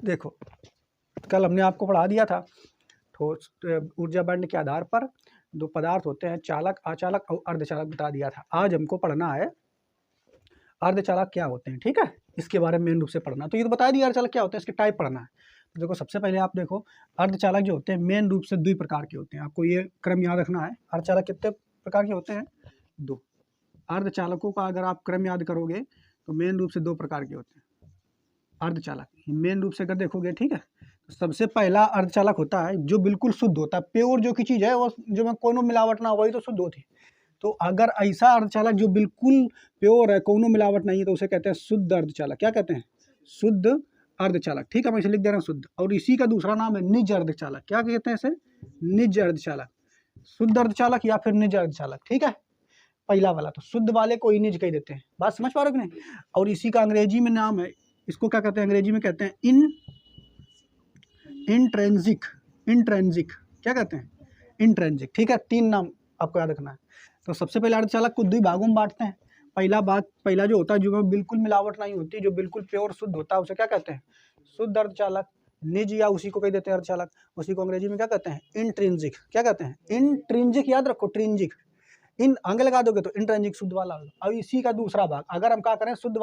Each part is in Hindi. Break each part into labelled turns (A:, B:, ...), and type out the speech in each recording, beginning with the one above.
A: देखो कल हमने आपको पढ़ा दिया था ऊर्जा बंड के आधार पर दो पदार्थ होते हैं, चालक, अचालक और अर्धचालक बता दिया था। आज हमको पढ़ना है अर्धचालक क्या होते हैं, ठीक है, इसके बारे में मेन रूप से पढ़ना। तो ये तो बता दिया अर्धचालक क्या होते हैं, इसके टाइप पढ़ना है। तो देखो सबसे पहले आप देखो अर्धचालक जो होते हैं मेन रूप से दो प्रकार के होते हैं, आपको ये क्रम याद रखना है। अर्धचालक कितने प्रकार के होते हैं? दो। अर्धचालकों का अगर आप क्रम याद करोगे तो मेन रूप से दो प्रकार के होते हैं अर्धचालक, मेन रूप से अगर देखोगे, ठीक है। तो सबसे पहला अर्धचालक होता है जो बिल्कुल शुद्ध होता है, प्योर जो की चीज़ है वो, जो में कोनो मिलावट ना हो, वही तो शुद्ध होती है। तो अगर ऐसा अर्धचालक जो बिल्कुल प्योर है, कोनो मिलावट नहीं है, तो उसे कहते हैं शुद्ध अर्धचालक। क्या कहते हैं? शुद्ध अर्धचालक, ठीक है। मैं इसे लिख दे रहा हूँ शुद्ध। और इसी का दूसरा नाम है निज अर्धचालक। क्या कहते हैं इसे? निज अर्धचालक, शुद्ध अर्धचालक या फिर निज अर्धचालक, ठीक है। पहला वाला तो शुद्ध वाले को ही निज कह देते हैं, बात समझ पा रहे हो कि नहीं। और इसी का अंग्रेजी में नाम है, इसको क्या कहते हैं अंग्रेजी में? कहते हैं इंट्रेंसिक। इंट्रेंसिक क्या कहते हैं? इंट्रेंसिक, ठीक है। तीन नाम आपको याद रखना है। तो सबसे पहले अर्धचालक को दो भागों में बांटते हैं। पहला जो होता है जो बिल्कुल मिलावट नहीं होती, जो बिल्कुल प्योर शुद्ध होता है, उसे क्या कहते हैं? शुद्ध अर्धचालक। निज या उसी को कह देते हैं अर्धचालक, उसी को अंग्रेजी में क्या कहते हैं? इंट्रिंसिक। क्या कहते हैं? इंट्रिंसिक, याद रखो, ट्रिंसिक। इन अंग लगा दोगे तो इंट्रिंसिक शुद्ध वाला। अब इसी का दूसरा भाग अगर हम क्या करें, शुद्ध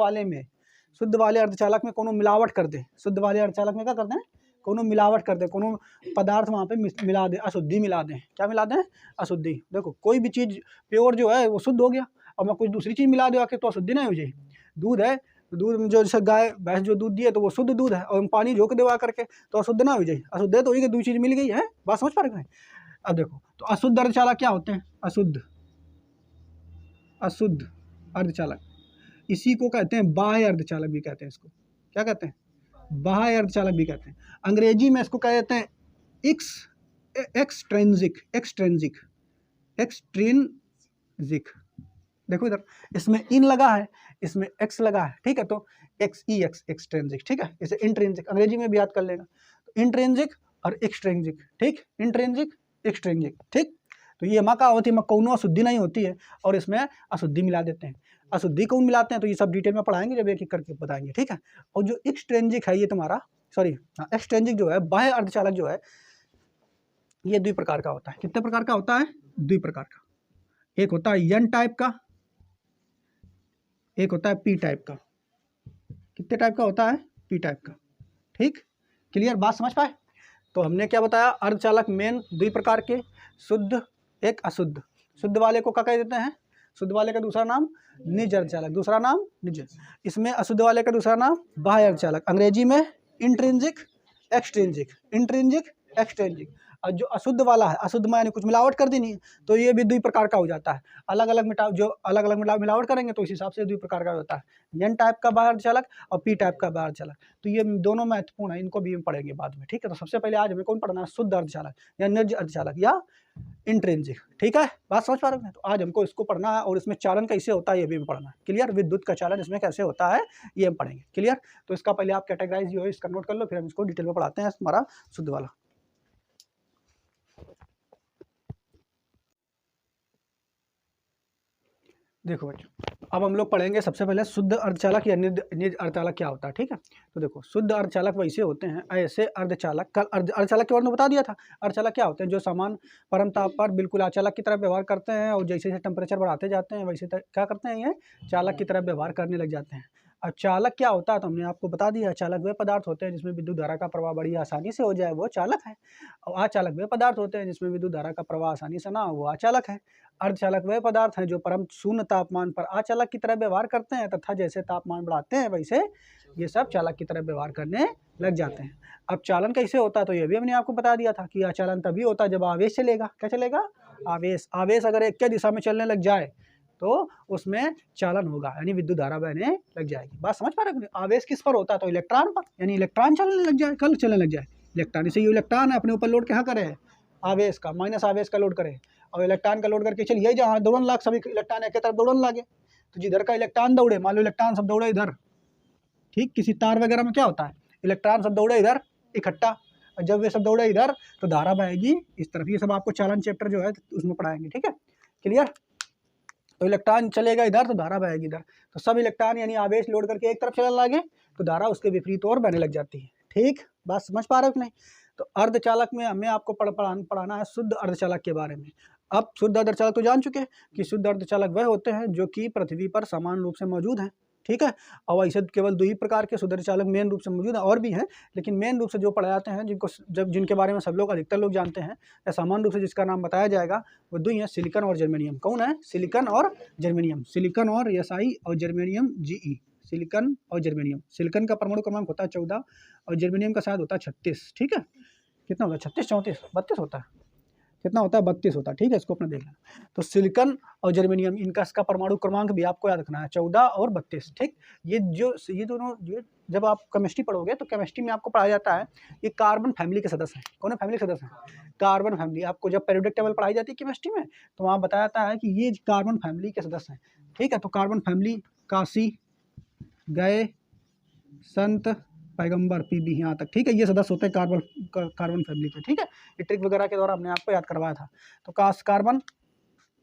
A: वाले अर्धचालक में कोनो मिलावट कर दे, शुद्ध वाले अर्धचालक में क्या करते हैं? कोनो मिलावट कर दे, कोनो पदार्थ वहाँ पे मिला दे, अशुद्धि मिला दें। क्या मिला दें? अशुद्धि। देखो कोई भी चीज़ प्योर जो है वो शुद्ध हो गया, और मैं कुछ दूसरी चीज़ मिला दूँ आके तो अशुद्धि नहीं हो जाएगी। दूध है, दूध में जो जैसे गाय भैंस जो दूध दिए तो वो शुद्ध दूध है, और पानी झोंक दे करके तो अशुद्ध ना हो जाए। अशुद्ध है तो वही दो चीज़ मिल गई है, बात समझ पा रहे हैं। अब देखो तो अशुद्ध अर्धचालक क्या होते हैं? अशुद्ध अर्धचालक, इसी को कहते हैं बाह्य अर्धचालक भी कहते हैं। इसको क्या कहते हैं? बाह्य अर्धचालक भी कहते हैं। अंग्रेजी में इसको कह देते हैं एक्सट्रिंसिक। देखो इधर, इसमें इन लगा है, इसमें एक्स लगा है, ठीक है। तो एक्सट्रिंसिक, ठीक है। इसे इंट्रिंसिक अंग्रेजी में भी याद कर लेना। तो इंट्रिंसिक और एक्सट्रिंसिक, ठीक, इंट्रिंसिक एक्सट्रिंसिक, ठीक। तो ये माँ का होती है, कौनो अशुद्धि नहीं होती है, और इसमें अशुद्धि मिला देते हैं। अशुद्धि कौन मिलाते हैं तो ये सब डिटेल में पढ़ाएंगे जब एक एक करके बताएंगे, ठीक है। और जो एक्सट्रिंसिक है ये तुम्हारा, एक्सट्रिंसिक जो है बाह्य अर्धचालक जो है, ये दो प्रकार का होता है। कितने प्रकार का होता है? दो प्रकार का। एक होता है एन टाइप का, एक होता है पी टाइप का। कितने टाइप का होता है? पी टाइप का, ठीक। क्लियर, बात समझ पाए? तो हमने क्या बताया, अर्धचालक मेन दो प्रकार के, शुद्ध एक अशुद्ध। शुद्ध वाले को क्या कह देते हैं? शुद्ध वाले का दूसरा नाम निज अर्धचालक, दूसरा नाम निज। इसमें अशुद्ध वाले का दूसरा नाम बाह्य अर्धचालक, अंग्रेजी में इंट्रिंसिक एक्सट्रिंसिक। और जो अशुद्ध वाला है, अशुद्ध में यानी कुछ मिलावट कर दी नहीं, तो ये भी दो प्रकार का हो जाता है। अलग अलग मिलावट करेंगे तो इस हिसाब से दो प्रकार का होता है, एन टाइप का बाह्य अर्धचालक और पी टाइप का बाह्य अर्धचालक। तो ये दोनों महत्वपूर्ण है, इनको भी हम पढ़ेंगे बाद में, ठीक है। तो सबसे पहले आज हमें कौन पढ़ना है? शुद्ध अर्धचालक या निज अर्धचालक या इंट्रिंसिक, ठीक है। बात समझ पा रहे हैं? तो आज हमको इसको पढ़ना है, और इसमें चालन कैसे होता है ये भी हमें पढ़ना है। क्लियर, विद्युत का चालन इसमें कैसे होता है ये हम पढ़ेंगे। क्लियर, तो इसका पहले आप कैटेगराइज जो है इसका नोट कर लो, फिर हम इसको डिटेल में पढ़ाते हैं। हमारा शुद्ध वाला देखो बच्चों, अब हम लोग पढ़ेंगे सबसे पहले शुद्ध अर्धचालक या निज अर्धचालक क्या होता है, ठीक है। तो देखो शुद्ध अर्धचालक वैसे होते हैं, ऐसे अर्धचालक, कल अर्धचालक के बारे में बता दिया था। अर्धचालक क्या होते हैं? जो समान परम ताप पर बिल्कुल अचालक की तरह व्यवहार करते हैं, और जैसे जैसे टेम्परेचर बढ़ाते जाते हैं वैसे क्या करते हैं, ये चालक की तरह व्यवहार करने लग जाते हैं। अब चालक क्या होता है तो हमने आपको बता दिया, चालक वे पदार्थ होते हैं जिसमें विद्युत धारा का प्रवाह बड़ी आसानी से हो जाए, वो चालक है। और अचालक वे पदार्थ होते हैं जिसमें विद्युत धारा का प्रवाह आसानी से ना हो, वो अचालक है। अर्धचालक वे पदार्थ हैं जो परम शून्य तापमान पर अचालक की तरह व्यवहार करते हैं, तथा जैसे तापमान बढ़ाते हैं वैसे ये सब चालक की तरह व्यवहार करने लग जाते हैं। अब चालन कैसे होता है तो ये भी हमने आपको बता दिया था कि अचालन तभी होता है जब आवेश चलेगा। क्या चलेगा? आवेश अगर एक के दिशा में चलने लग जाए तो उसमें चालन होगा, यानी विद्युत धारा बहने लग जाएगी। बात समझ पा रहे हैं? आवेश किस पर होता है तो इलेक्ट्रॉन पर, यानी इलेक्ट्रॉन चलने लग जाए, कल चलने लग जाए इलेक्ट्रॉन। इसे ये इलेक्ट्रॉन है अपने ऊपर लोड क्या करे, आवेश का, माइनस आवेश का लोड करे, और इलेक्ट्रॉन का लोड करके चलिए जहाँ दौड़न लाग, सभी इलेक्ट्रॉन एक तरफ दौड़न लागे, तो जिधर का इलेक्ट्रॉन दौड़े, मान लो इलेक्ट्रॉन सब दौड़े इधर, ठीक। किसी तार वगैरह में क्या होता है, इलेक्ट्रॉन सब दौड़े इधर इकट्ठा, और जब वे सब दौड़े इधर तो धारा बहेगी इस तरफ। ये सब आपको चालन चैप्टर जो है उसमें पढ़ाएंगे, ठीक है। क्लियर, तो इलेक्ट्रॉन चलेगा इधर तो धारा बहेगी इधर, तो सब इलेक्ट्रॉन यानी आवेश लोड करके एक तरफ चलने लगे तो धारा उसके विपरीत और बहने लग जाती है। ठीक, बात समझ पा रहे हो कि नहीं? तो अर्धचालक में हमें आपको पढ़ाना है शुद्ध अर्धचालक के बारे में। अब शुद्ध अर्धचालक तो जान चुके हैं कि शुद्ध अर्धचालक वह होते हैं जो कि पृथ्वी पर समान रूप से मौजूद हैं। ठीक है, और ऐसे केवल 2 ही प्रकार के शुद्ध अर्धचालक मेन रूप से मौजूद हैं, और भी हैं, लेकिन मेन रूप से जो पढ़ाए जाते हैं जिनके बारे में सब लोग अधिकतर लोग जानते हैं या सामान्य रूप से जिसका नाम बताया जाएगा वो 2 ही हैं, सिलिकॉन और जर्मेनियम। कौन है? सिलिकॉन और जर्मेनियम। सिलिकॉन और Si और जर्मेनियम Ge। सिलिकॉन और जर्मेनियम। सिलिकॉन का परमाणु क्रमांक होता है 14 और जर्मेनियम का शायद होता है 36। ठीक है, कितना होता है? 36, 34, 32 होता है, कितना होता है? 32 होता है। ठीक है, इसको अपना देख लेना। तो सिलिकॉन और जर्मेनियम इसका परमाणु क्रमांक भी आपको याद रखना है, 14 और 32। ठीक, ये दोनों जब आप केमिस्ट्री पढ़ोगे तो केमिस्ट्री में आपको पढ़ाया जाता है ये कार्बन फैमिली के सदस्य हैं। कौन है फैमिली के सदस्य हैं? Carbon family. आपको जब पीरियोडिक टेबल पढ़ाई जाती है केमिस्ट्री में तो वहाँ बताया जाता है कि ये कार्बन फैमिली के सदस्य हैं। ठीक है, तो कार्बन फैमिली काशी, गए, संत, पैगंबर, पीबी, यहाँ तक। ठीक है, ये सदस्य होते हैं कार्बन फैमिली के। ठीक है, ये ट्रिक वगैरह के द्वारा हमने आपको याद करवाया था। तो कार्बन,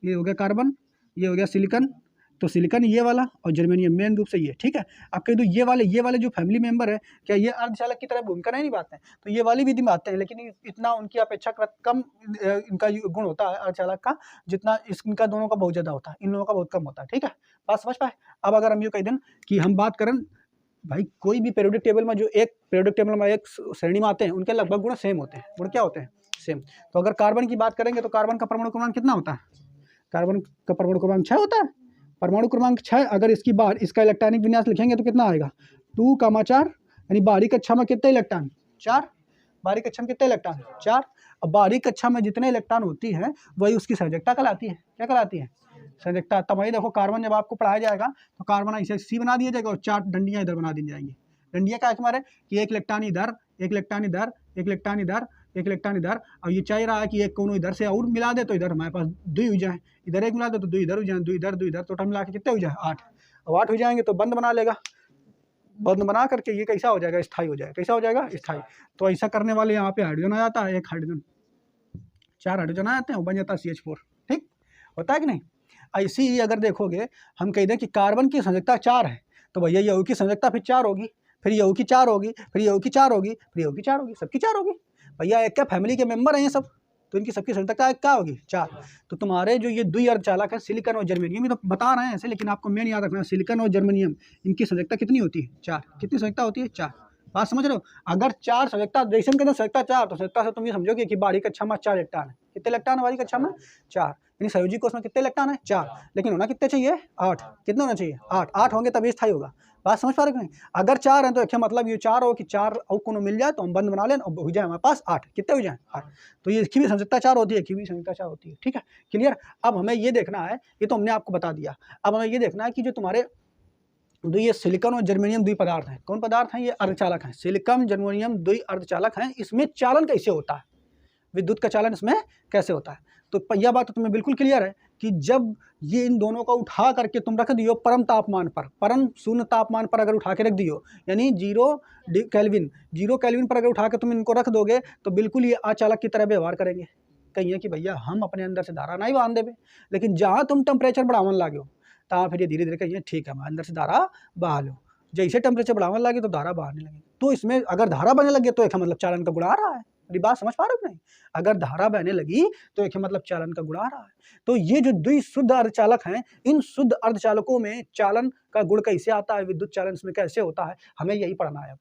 A: ये हो गया कार्बन, ये हो गया सिलिकॉन, तो सिलिकॉन ये वाला और जर्मेनियम मेन रूप से ये। ठीक है, आप कह दो ये वाले जो फैमिली मेंबर है क्या ये अर्धचालक की तरह भूमिका नहीं निभाते हैं? तो ये वाली भी निभाते हैं, लेकिन इतना उनकी अपेक्षाकृत कम इनका गुण होता है अर्धचालक का, जितना इनका दोनों का बहुत ज़्यादा होता है, इन लोगों का बहुत कम होता है। ठीक है, बात समझ पाए? अब अगर हम ये कह दें कि हम बात करें भाई कोई भी पीरियोडिक टेबल में जो एक पीरियोडिक टेबल में एक श्रेणी में आते हैं उनके लगभग गुण सेम होते हैं। गुण क्या होते हैं? सेम। तो अगर कार्बन की बात करेंगे तो कार्बन का परमाणु क्रमांक कितना होता है? कार्बन का परमाणु क्रमांक 6 होता है। परमाणु क्रमांक 6, अगर इसकी बाहर इसका इलेक्ट्रॉनिक विन्यास लिखेंगे तो कितना आएगा? 2,4, यानी बाहरी कक्षा में कितने इलेक्ट्रॉन? 4। बाहरी कक्षा में कितने इलेक्ट्रॉन? 4। अब बाहरी कक्षा में जितने इलेक्ट्रॉन होती है वही उसकी संयोजकता कहलाती है। क्या कहलाती है? संयोजकता। तब वही देखो कार्बन जब आपको पढ़ाया जाएगा तो कार्बन ऐसे C बना दिया जाएगा और 4 डंडियां इधर बना दी जाएंगी। डंडियां क्या हमारे कि एक इलेक्ट्रॉन इधर, एक इलेक्ट्रॉन इधर, एक इलेक्ट्रॉन इधर, एक इलेक्ट्रॉन इधर, और ये चाह रहा है कि एक कोनो इधर से और मिला दे तो इधर हमारे पास 2 हो जाए, इधर एक मिला दे तो 2 इधर हो जाए, 2 इधर, 2 इधर, टोटल मिला के कितने हो जाए? 8। अब 8 हो जाएंगे तो बंद बना लेगा, बंद बना करके ये कैसा हो जाएगा? स्थायी हो जाएगा। कैसा हो जाएगा? स्थायी। तो ऐसा करने वाले यहाँ पे हाइड्रोजन आ जाता है, एक हाइड्रोजन, 4 हाइड्रोजन आ जाते हैं, वो बन जाता है CH4। ठीक होता है कि नहीं? ऐसी ही अगर देखोगे हम कह दें कि कार्बन की संयोजकता 4 है तो भैया यहू की संयोजकता फिर 4 होगी, फिर यहू की 4 होगी, फिर यहू की 4 होगी, फिर यहू की 4 होगी, सबकी 4 होगी। भैया एक क्या फैमिली के मेंबर हैं ये सब, तो इनकी सबकी संयोजकता क्या होगी? 4। तो तुम्हारे जो ये 2 अर्धचालक है सिलिकॉन और जर्मेनियम, ये तो बता रहे हैं ऐसे, लेकिन आपको मेन याद रखना है सिलिकॉन और जर्मेनियम इनकी संयोजकता कितनी होती है? 4। कितनी संयोजकता होती है? 4। बात समझ रहे हो? अगर 4 संयोजकता, जैसे के अंदर संयोजकता 4, तो संयोजकता से तुम ये समझोगे कि बाहरी कक्षा में 4 इलेक्ट्रॉन है। कितने इलेक्ट्रॉन है बाहरी कक्षा में? 4। यानी संयोजी कोष में कितने इलेक्ट्रॉन है? 4। लेकिन होना कितने चाहिए? 8। कितने होना चाहिए? 8। 8 होंगे तभी स्थायी होगा। बात समझ पा रहे हो नहीं? अगर 4 हैं तो क्या मतलब ये 4 हो कि 4 और कोनो मिल जाए तो हम बंद बना लें और हो जाए हमारे पास 8। कितने हो जाए? 8। तो ये इसकी भी संयोजकता 4 होती है, इसकी भी संयोजकता 4 होती है। ठीक है, क्लियर? अब हमें ये देखना है, ये तो हमने आपको बता दिया, अब हमें ये देखना है कि जो तुम्हारे ये सिलिकॉन और जर्मेनियम 2 पदार्थ हैं। कौन पदार्थ हैं? ये अर्धचालक हैं। सिलिकॉन जर्मेनियम 2 अर्धचालक हैं। इसमें चालन कैसे होता है? विद्युत का चालन इसमें कैसे होता है? तो यह बात तो तुम्हें बिल्कुल क्लियर है कि जब ये इन दोनों को उठा करके तुम रख दियो परम तापमान पर, परम शून्य तापमान पर अगर उठा के रख दियो, यानी 0 केल्विन पर अगर उठा के तुम इनको रख दोगे तो बिल्कुल ये अचालक की तरह व्यवहार करेंगे। कहिए कि भैया हम अपने अंदर से धारा नहीं बांध देवे, लेकिन जहाँ तुम टेम्परेचर बढ़ावन लागो तहाँ फिर ये धीरे धीरे कहिए ठीक है हम अंदर से धारा बहा लो। जैसे टेम्परेचर बढ़ावन लगे तो धारा बहाने लगे। तो इसमें अगर धारा बहने लगे तो एक मतलब चालन का गुण आ रहा है। मेरी बात समझ पा रहे हो नहीं? अगर धारा बहने लगी तो एक मतलब चालन का गुण आ रहा है। तो ये जो 2 शुद्ध अर्धचालक हैं, इन शुद्ध अर्धचालकों में चालन का गुण कैसे आता है, विद्युत चालन इसमें कैसे होता है, हमें यही पढ़ना है।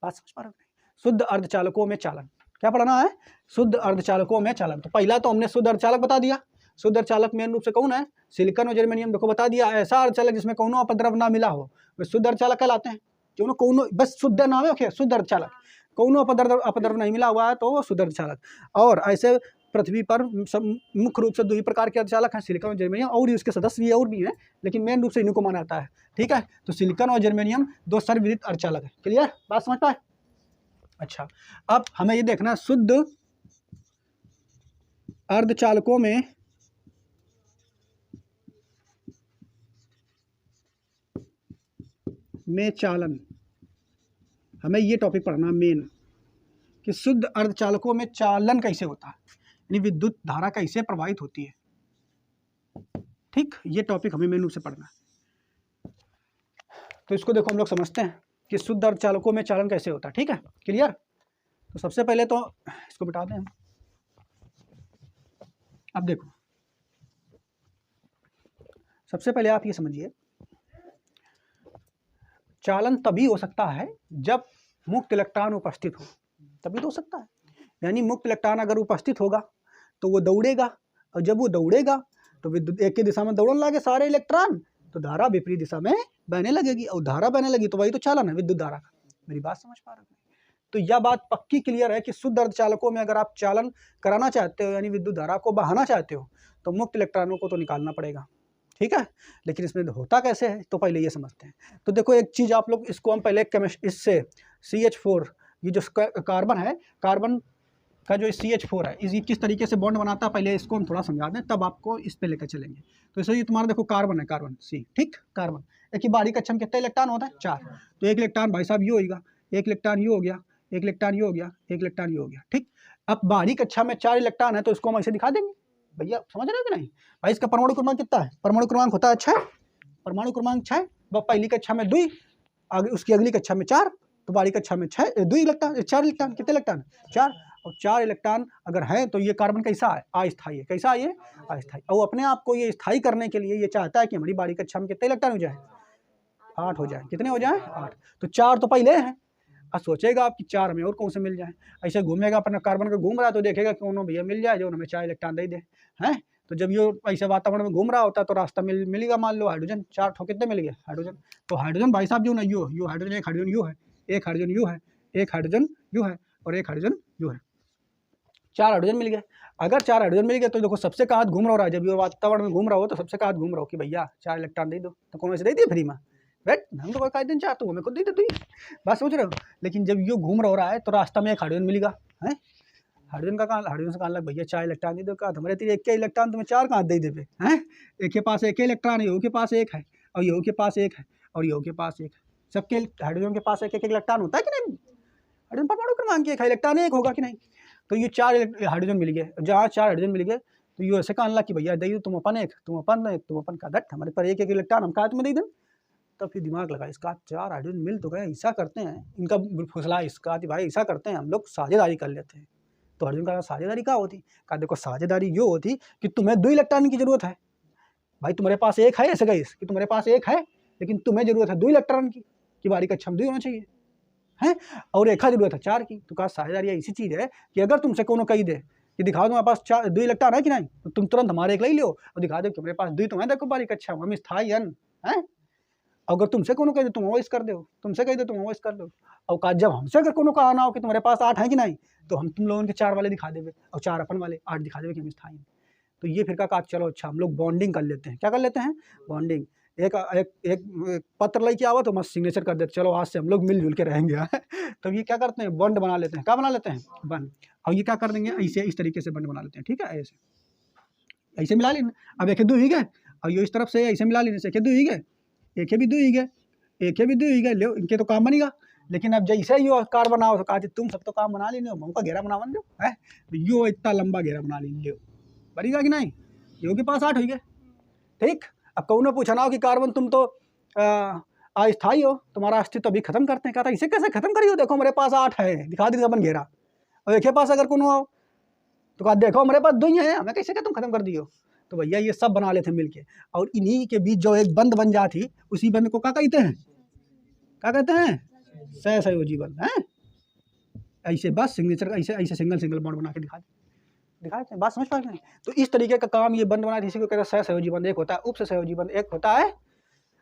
A: बात समझ पा रहे हो नहीं? शुद्ध अर्धचालकों में चालन क्या पढ़ना है? शुद्ध अर्धचालकों में चालन। तो पहला तो हमने शुद्ध अर्धचालक बता दिया। शुद्ध अर्धचालक मेन रूप से कौन है? सिलिकॉन और जर्मेनियम। देखो बता दिया, ऐसा अर्धचालक जिसमें कोनो अपद्रव ना मिला हो वे शुद्ध अर्धचालक कहलाते हैं। क्यों? कोनो बस शुद्ध नाम है, शुद्ध अर्धचालक, कोनो अपद्रव नहीं मिला हुआ है तो वो शुद्ध अर्धचालक। और ऐसे पृथ्वी पर मुख्य रूप से 2 ही प्रकार के अर्धचालक हैं, सिलिकॉन और जर्मेनियम, और उसके सदस्य भी और भी हैं, लेकिन मेन रूप से इन्हीं को माना जाता है। ठीक है, तो सिलिकॉन और जर्मेनियम 2 सर्वविदित अर्धचालक है। क्लियर? बात समझ पाए? अच्छा, अब हमें ये देखना शुद्ध अर्धचालकों में चालन, हमें ये टॉपिक पढ़ना मेन कि शुद्ध अर्धचालकों में चालन कैसे होता है, यानी विद्युत धारा कैसे प्रवाहित होती है। ठीक, ये टॉपिक हमें मेन रूप से पढ़ना है। तो इसको देखो हम लोग समझते हैं कि शुद्ध अर्धचालकों में चालन कैसे होता है। ठीक है, क्लियर। तो सबसे पहले तो इसको बिठा दें हम। अब देखो सबसे पहले आप ये समझिए, चालन तभी हो सकता है जब मुक्त इलेक्ट्रॉन उपस्थित हो, तभी तो हो सकता है। यानी मुक्त इलेक्ट्रॉन अगर उपस्थित होगा तो वो दौड़ेगा, और जब वो दौड़ेगा तो विद्युत एक ही दिशा में दौड़ने लगे सारे इलेक्ट्रॉन, तो धारा विपरीत दिशा में बहने लगेगी, और धारा बहने लगी तो वही तो चालन है, विद्युत धारा का। मेरी बात समझ पा रहे हो? तो यह बात पक्की क्लियर है कि शुद्ध अर्धचालकों में अगर आप चालन कराना चाहते हो, यानी विद्युत धारा को बहाना चाहते हो, तो मुक्त इलेक्ट्रॉनों को तो निकालना पड़ेगा। ठीक है, लेकिन इसमें होता कैसे है तो पहले ये समझते हैं। तो देखो एक चीज़ आप लोग, इसको हम पहले इससे CH4, ये जो कार्बन है, कार्बन का जो CH4 है, इस किस तरीके से बॉन्ड बनाता है पहले इसको हम थोड़ा समझा दें, तब आपको इस पे लेकर चलेंगे। तो इसलिए तुम्हारा देखो कार्बन है, कार्बन C, ठीक, कार्बन एक ही बारीक कक्षा में कितने इलेक्ट्रॉन होता है? 4। तो एक इलेक्ट्रॉन भाई साहब ये होगा, एक इलेक्ट्रॉन ये हो गया, एक इलेक्ट्रॉन ये हो गया, एक इलेक्ट्रॉन ये हो गया। ठीक, अब बारीक कक्षा में 4 इलेक्ट्रॉन है तो इसको हम ऐसे दिखा देंगे। भैया समझ रहे हो कि नहीं? भाई इसका परमाणु क्रमांक कितना है? परमाणु क्रमांक होता है 6, परमाणु क्रमांक 6। पहली कक्षा में 2, आगे उसकी अगली कक्षा में 4, तो बारीक कक्षा में 6 2 इलेक्ट्रॉन, 4 इलेक्ट्रॉन, कितने इलेक्ट्रॉन? 4। और 4 इलेक्ट्रॉन अगर है तो ये कार्बन कैसा है? अस्थायी है। कैसा है ये? अस्थायी। और अपने आप को ये स्थायी करने के लिए ये चाहता है कि हमारी बारीक कक्षा में कितने इलेक्ट्रॉन हो जाए? 8 हो जाए। कितने हो जाए? 8। तो 4 तो पहले है, अब सोचेगा आप कि 4 में और कौन से मिल जाए। ऐसे घूमेगा अपना कार्बन का घूम रहा है तो देखेगा कौन भैया मिल जाए जो हमें 4 इलेक्ट्रॉन दे दे, हैं। तो जब ये ऐसे वातावरण में घूम रहा होता है तो रास्ता मिलेगा, मान लो हाइड्रोजन, 4 ठो कितने मिल गए? हाइड्रोजन। तो हाइड्रोजन भाई साहब जो ना यू हाइड्रोजन, एक हाइड्रोजन यू है, एक हाइड्रोजन यू है, एक हाइड्रोजन यू है, और एक हाइड्रोजन यू है। 4 हाइड्रोजन मिल गए। अगर 4 हाइड्रोजन मिल गए तो देखो सबसे कहाँ घूम रहा है, जब ये वातावरण में घूम रहा हो तो सबसे कहाँ घूम रहा हो कि भैया 4 इलेक्ट्रॉन दे दो, तो कौन से दे दिए फ्री में? वेट, हम तो कोई कायदे नहीं चाहते, हमें खुद दे दे। बात समझ रहे हो? लेकिन जब ये घूम रहा है तो रास्ता में एक हाइड्रोजन मिलेगा, है। हाइड्रोजन का कहाँ, हाइड्रोजन से कहाँ लग भैया 4 इलेक्ट्रॉन दे दो, कहा हमारे तेरे एक के इलेक्ट्रॉन तुम्हें 4 कहाँ दे दे, हैं। एक के पास एक इलेक्ट्रॉन है, यो के पास एक है, और यो के पास एक है, और यो के पास एक है। सबके हाइड्रोजन के पास एक एक इलेक्ट्रॉन होता है कि नहीं? हाइड्रोजन परमाणु क्रमांक एक है, इलेक्ट्रॉन एक होगा कि नहीं? तो ये 4 हाइड्रोजन मिल गए। जहाँ 4 हाइड्रोजन मिल गए तो ये ऐसे कहा ला कि भैया दे तुम अपन एक, तुम अपन एक, तुम अपन का दट, हमारे पर एक एक इलेक्ट्रॉन हम कहा तुम्हें दे दें। तब फिर दिमाग लगा, इसका 4 हाइड्रोजन मिल तो गए, ऐसा करते हैं, इनका फुसला इसका भाई ऐसा करते हैं हम लोग साझेदारी कर लेते हैं। तो अर्जुन का साझेदारी क्या होती? कहा देखो साझेदारी ये होती कि तुम्हें 2 इलेक्ट्रॉन की जरूरत है। भाई तुम्हारे पास एक है, ऐसे गाइस कि तुम्हारे पास एक है लेकिन तुम्हें जरूरत है 2 इलेक्ट्रॉन की बारीक कक्षा में 2 होना चाहिए, है, और एक जरूरत है 4 की। तो कहा साझेदारी ऐसी चीज़ है कि अगर तुमसे कोनो कही दे कि दिखा दो मेरे पास 2 इलेक्ट्रॉन है कि नहीं, तो तुम तुरंत हमारे एक ले लो और दिखा दो कि मेरे पास 2 तो है, देखो बारीक कक्षा हम स्थायी है। अगर तुमसे कोनो कह दे तुम वॉइस कर दो, तुमसे कह दे तुम वॉइस कर दो। और कहा जब हमसे अगर कोनो का आना हो कि तुम्हारे पास 8 है कि नहीं, तो हम तुम लोगों के 4 वाले दिखा देवे और 4 अपन वाले 8 दिखा देवे कि हम स्थायी हैं। तो ये फिर कहा चलो अच्छा हम लोग बॉन्डिंग कर लेते हैं। क्या कर लेते हैं? बॉन्डिंग। एक एक एक पत्र लेके आओ तो मस्त सिग्नेचर कर देते, चलो आज से हम लोग मिलजुल के रहेंगे। तो ये क्या करते हैं? बॉन्ड बना लेते हैं। क्या बना लेते हैं? बॉन्ड। और ये क्या कर देंगे? ऐसे इस तरीके से बॉन्ड बना लेते हैं। ठीक है, ऐसे मिला लेना। अब एक 2 ही गए और ये इस तरफ से ऐसे मिला लेने से 2 ही गए, एक भी 2 ही गए, एक भी 2 ही गए, लो इनके तो काम बनेगा। लेकिन अब जैसे ही यो कार बनाओ तो कहा तुम सब तो काम बना लेने, मुँह का घेरा बना दो है, यो इतना लंबा घेरा बना लो, बनेगा कि नहीं? यो के पास 8 हो गए। ठीक, अब कौन ने पूछा ना हो कि कार्बन तुम तो अस्थायी हो, तुम्हारा अस्तित्व अभी खत्म करते हैं। कहता इसे कैसे खत्म करियो, देखो मेरे पास 8 है, दिखा दी अपन घेरा, और एक के पास अगर कोनो हो तो कहा देखो मेरे पास 2 ही है, हमें कैसे क्या तुम खत्म कर दियो। तो भैया ये सब बना लेते मिलके, और इन्हीं के बीच जो एक बंद बन जाती, उसी बंद को क्या कहते हैं? क्या कहते हैं? सहसंयोजी बंद है। ऐसे बस सिग्नेचर ऐसे ऐसे सिंगल बॉन्ड बना के दिखाते हैं। बात समझ पा रहे हैं? तो इस तरीके का काम ये बंद बनाते, इसी को कहते हैं सहसंयोजी बंद। एक होता है उपसहयोजी बंद, एक होता है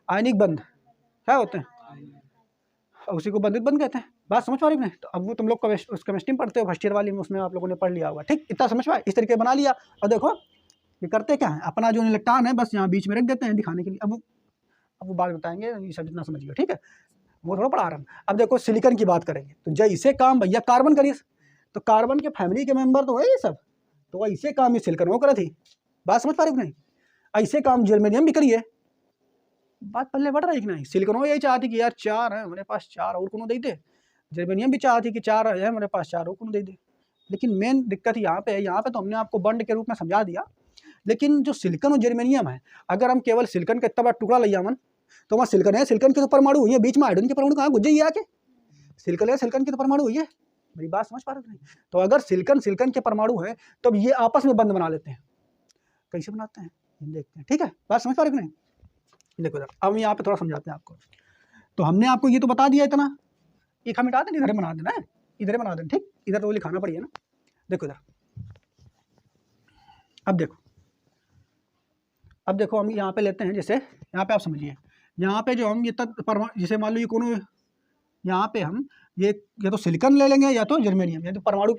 A: आयनिक बंद। क्या होते हैं? उसी को बंधित बंद कहते हैं। बात समझ पा रही है? तो अब वो तुम लोग केमिस्ट्री में पढ़ते हो, फर्स्ट ईयर वाली में, उसमें आप लोगों ने पढ़ लिया होगा। ठीक, इतना समझ पाए? इस तरीके बना लिया। और देखो ये करते क्या है, अपना जो इलेक्ट्रॉन है बस यहाँ बीच में रख देते हैं दिखाने के लिए। अब वो बात बताएंगे, ये सब इतना समझिए। ठीक है, वो थोड़ा पढ़ा रहा हूँ। अब देखो सिलिकॉन की बात करेंगे तो जैसे काम भैया कार्बन करिए, तो कार्बन के फैमिली के मेंबर तो है ये सब, तो ऐसे काम ये सिलिकॉन वो करा थी। बात समझ पा रहे हो नहीं? ऐसे काम जर्मेनियम भी करिए। बात पल्ले बढ़ रहा है कि नहीं? सिलिकॉन यही चाहती कि यार 4 है हमारे पास, 4 और कोनो दे दे। जर्मेनियम भी चाहती कि 4 है हमारे पास, 4 और कोनो दे दे। लेकिन मेन दिक्कत यहाँ पे है, यहाँ पे तो हमने आपको बॉन्ड के रूप में समझा दिया, लेकिन जो सिलिकॉन और जर्मेनियम है, अगर हम केवल सिलिकॉन का इतना बड़ा टुकड़ा ले जावन तो वहाँ सिलिकॉन है, सिलिकॉन के तो परमाणु हुई है, बीच में हाइड्रोजन के परमाणु कहाँ घुस जाइए आके, सिलिकॉन है, सिलिकॉन के तो परमाणु हुई है। मेरी बात समझ पा रहे हो नहीं? तो अगर सिलिकॉन के परमाणु है तो ये आपस में बंध बना लेते हैं। कैसे बनाते हैं देखते हैं, ठीक है, बात समझ पा रहे हो नहीं? देखो अब यहाँ पे थोड़ा समझाते हैं आपको। तो हमने आपको ये तो बता दिया इतना, एक हम मिटा दें, इधर बना देना है, इधर बना देना, ठीक, इधर तो लिखाना पड़ेगा ना। देखो इधर, अब देखो हम यहाँ पे लेते हैं, जैसे यहाँ पे आप समझिए, यहाँ पे जो हम ये परमाणु, जैसे मान लो ये कोनो, यहाँ पे हम ये या तो सिलिकॉन ले लेंगे या तो जर्मेनियम, या तो परमाणु